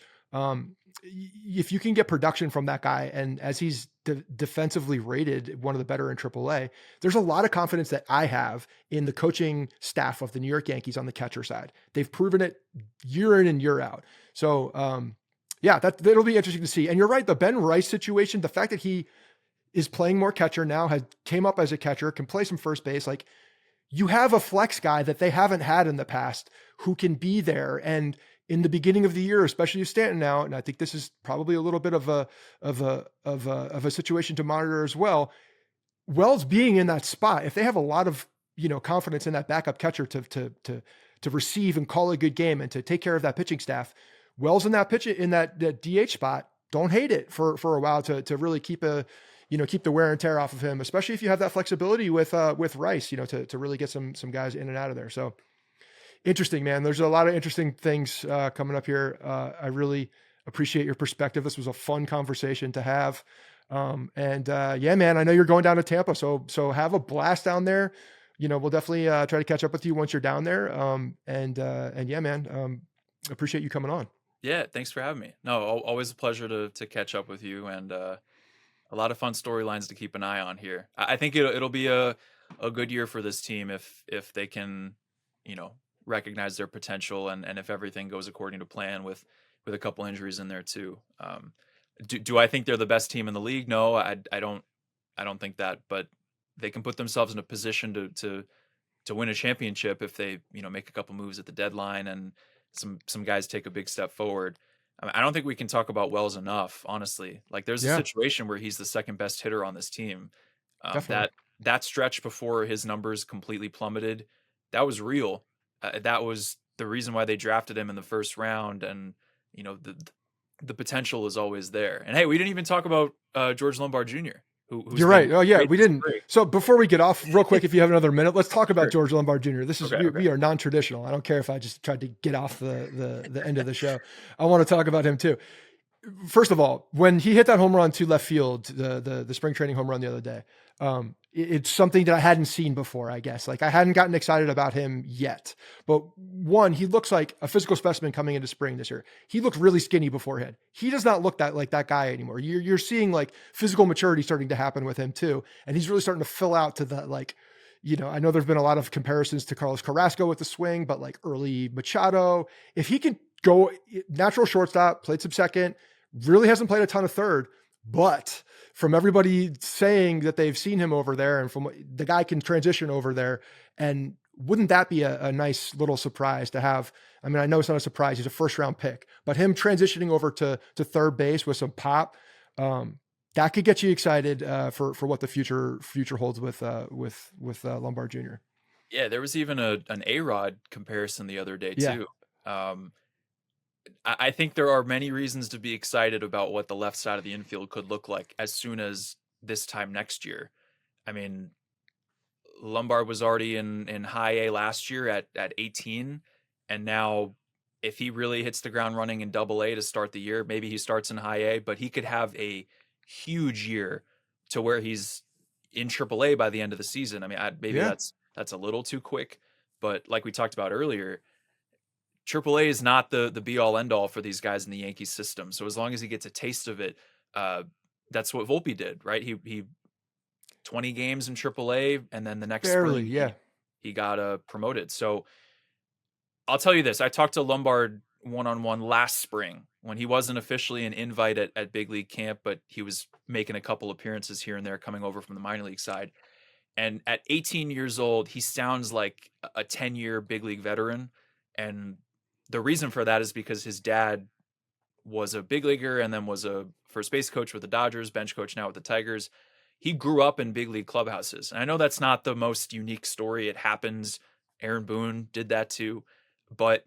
If you can get production from that guy, and as he's defensively rated one of the better in AAA, there's a lot of confidence that I have in the coaching staff of the New York Yankees on the catcher side. They've proven it year in and year out. So, that'll be interesting to see. And you're right, the Ben Rice situation, the fact that he is playing more catcher now, came up as a catcher, can play some first base. Like you have a flex guy that they haven't had in the past who can be there. And in the beginning of the year, especially with Stanton out, and I think this is probably a little bit of a situation to monitor as well. Wells being in that spot, if they have a lot of confidence in that backup catcher to receive and call a good game and to take care of that pitching staff, Wells in that DH spot, don't hate it for a while to really keep the wear and tear off of him, especially if you have that flexibility with Rice, to really get some guys in and out of there. So Interesting, man. There's a lot of interesting things coming up here. I really appreciate your perspective. This was a fun conversation to have. Yeah, man, I know you're going down to Tampa, so have a blast down there. We'll definitely try to catch up with you once you're down there. Yeah, man, appreciate you coming on. Yeah, thanks for having me. No, always a pleasure to catch up with you, and a lot of fun storylines to keep an eye on here. I think it'll be a good year for this team if they can, you know, recognize their potential and if everything goes according to plan with a couple injuries in there too. Do I think they're the best team in the league? No, I don't think that, but they can put themselves in a position to win a championship if they, you know, make a couple moves at the deadline and some guys take a big step forward. I mean, I don't think we can talk about Wells enough, honestly. Like, there's a Yeah, situation where he's the second best hitter on this team. definitely. That stretch before his numbers completely plummeted, that was real. That was the reason why they drafted him in the first round, and you know the potential is always there. And hey, we didn't even talk about George Lombard Jr., who's You're been right. Oh yeah, great we this didn't. spring. So before we get off, real quick, if you have another minute, let's talk about Sure. George Lombard Jr. This is Okay. we are non-traditional. I don't care if I just tried to get off the end of the show. I want to talk about him too. First of all, when he hit that home run to left field, the spring training home run the other day, it's something that I hadn't seen before, I guess. Like, I hadn't gotten excited about him yet. But one, he looks like a physical specimen coming into spring this year. He looked really skinny beforehand. He does not look like that guy anymore. You're seeing like physical maturity starting to happen with him too. And he's really starting to fill out to the, like, I know there's been a lot of comparisons to Carlos Carrasco with the swing, but like early Machado, if he can go natural shortstop, played some second, really hasn't played a ton of third, but from everybody saying that they've seen him over there and from the guy can transition over there. And wouldn't that be a nice little surprise to have? I mean, I know it's not a surprise. He's a first round pick, but him transitioning over to third base with some pop, that could get you excited for what the future holds with Lombard Jr. Yeah, there was even an A-Rod comparison the other day Yeah. too. I think there are many reasons to be excited about what the left side of the infield could look like as soon as this time next year. I mean, Lombard was already in high A last year at 18, and now if he really hits the ground running in double A to start the year, maybe he starts in high A, but he could have a huge year to where he's in triple A by the end of the season. I mean, maybe Yeah. that's a little too quick, but like we talked about earlier, triple A is not the be all end all for these guys in the Yankees system. So as long as he gets a taste of it, that's what Volpe did, right? He 20 games in triple A, and then the next Barely. spring Yeah. he got promoted. So I'll tell you this: I talked to Lombard one-on-one last spring when he wasn't officially an invite at big league camp, but he was making a couple appearances here and there, coming over from the minor league side. And at 18 years old, he sounds like a 10-year big league veteran. And the reason for that is because his dad was a big leaguer and then was a first base coach with the Dodgers, bench coach now with the Tigers. He grew up in big league clubhouses. And I know that's not the most unique story. It happens. Aaron Boone did that too, but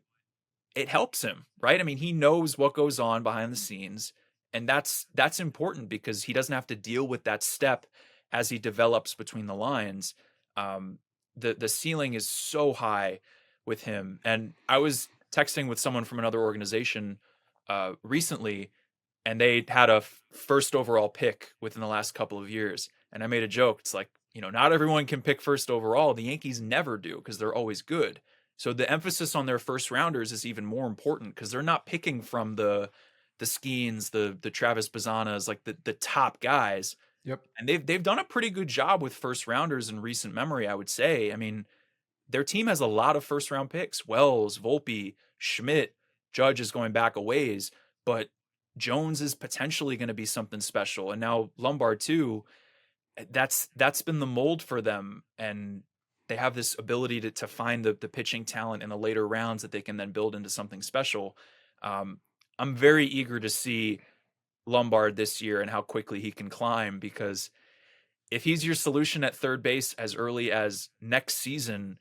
it helps him, right? I mean, he knows what goes on behind the scenes, and that's important because he doesn't have to deal with that step as he develops between the lines. The ceiling is so high with him. And I was texting with someone from another organization recently, and they had a first overall pick within the last couple of years. And I made a joke. It's like, not everyone can pick first overall. The Yankees never do because they're always good. So the emphasis on their first rounders is even more important because they're not picking from the Skeens, the Travis Bazanas, like the top guys. Yep. And they've done a pretty good job with first rounders in recent memory, I would say. I mean, their team has a lot of first round picks. Wells, Volpe, Schmidt, Judge is going back a ways, but Jones is potentially going to be something special. And now Lombard too. That's been the mold for them. And they have this ability to find the pitching talent in the later rounds that they can then build into something special. I'm very eager to see Lombard this year and how quickly he can climb, because if he's your solution at third base as early as next season,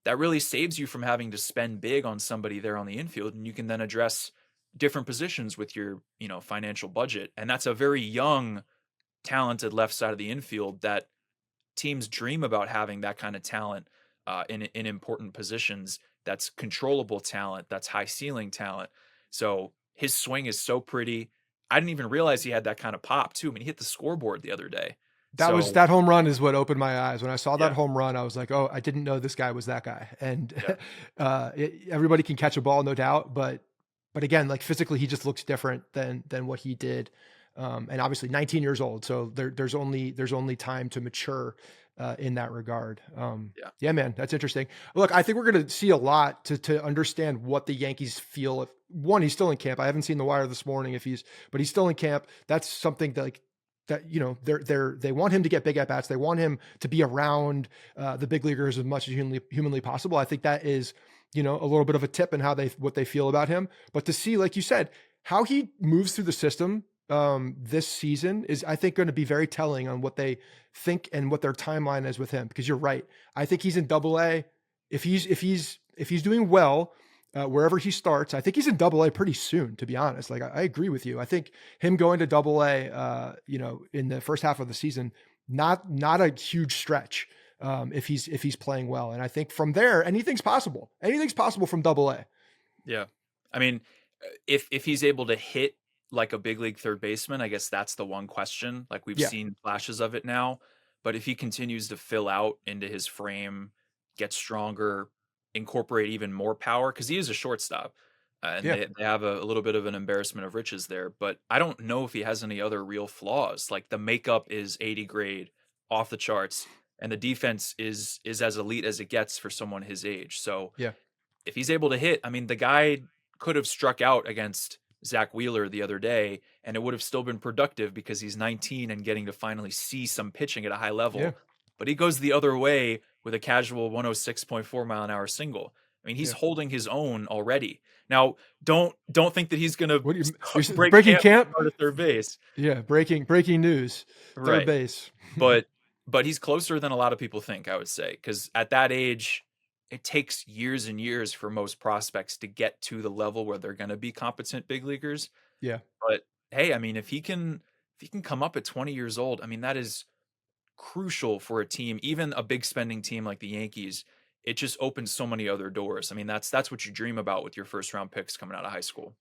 that really saves you from having to spend big on somebody there on the infield, and you can then address different positions with your, financial budget. And that's a very young, talented left side of the infield that teams dream about having that kind of talent in important positions. that's controllable talent, that's high ceiling talent. So his swing is so pretty. I didn't even realize he had that kind of pop too. I mean, he hit the scoreboard the other day. So That home run is what opened my eyes. When I saw that yeah, home run, I was like, oh, I didn't know this guy was that guy. And yeah, everybody can catch a ball, no doubt. But again, like physically, he just looks different than what he did. And obviously 19 years old. So there's only time to mature in that regard. yeah, Yeah, man, that's interesting. Look, I think we're going to see a lot to understand what the Yankees feel. If one, he's still in camp. I haven't seen the wire this morning but he's still in camp. That's something that like, that, you know, they want him to get big at bats. They want him to be around the big leaguers as much as humanly possible. I think that is, you know, a little bit of a tip in what they feel about him. But to see, like you said, how he moves through the system this season is, I think, going to be very telling on what they think and what their timeline is with him. Because you're right, I think he's in Double-A. If he's doing well. Wherever he starts, I think he's in Double-A pretty soon, to be honest. Like I agree with you. I think him going to Double-A, you know, in the first half of the season, not a huge stretch if he's playing well. And I think from there, anything's possible. Anything's possible from Double-A. yeah. I mean, if he's able to hit like a big league third baseman, I guess that's the one question. Like we've seen flashes of it now, but if he continues to fill out into his frame, get stronger, incorporate even more power, because he is a shortstop, and they have a little bit of an embarrassment of riches there. But I don't know if he has any other real flaws. Like the makeup is 80 grade, off the charts, and the defense is as elite as it gets for someone his age. So Yeah. if he's able to hit, I mean, the guy could have struck out against Zach Wheeler the other day, and it would have still been productive because he's 19 and getting to finally see some pitching at a high level. Yeah. But he goes the other way with a casual 106.4 mile an hour single. I mean, he's holding his own already. Now, don't think that he's going to break breaking camp to third base. Yeah, breaking news. Third base. but he's closer than a lot of people think, I would say, because at that age, it takes years and years for most prospects to get to the level where they're going to be competent big leaguers. Yeah. But hey, I mean, if he can come up at 20 years old, I mean, that is crucial for a team, even a big spending team like the Yankees. It just opens so many other doors. I mean, that's what you dream about with your first round picks coming out of high school.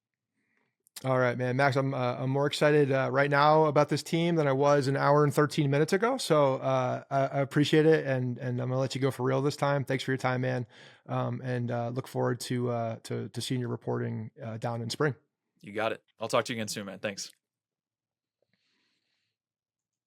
All right, man, Max, I'm more excited right now about this team than I was an hour and 13 minutes ago. So I appreciate it, and I'm gonna let you go for real this time. Thanks for your time, man, and look forward to seeing your reporting down in spring. You got it. I'll talk to you again soon, man. Thanks.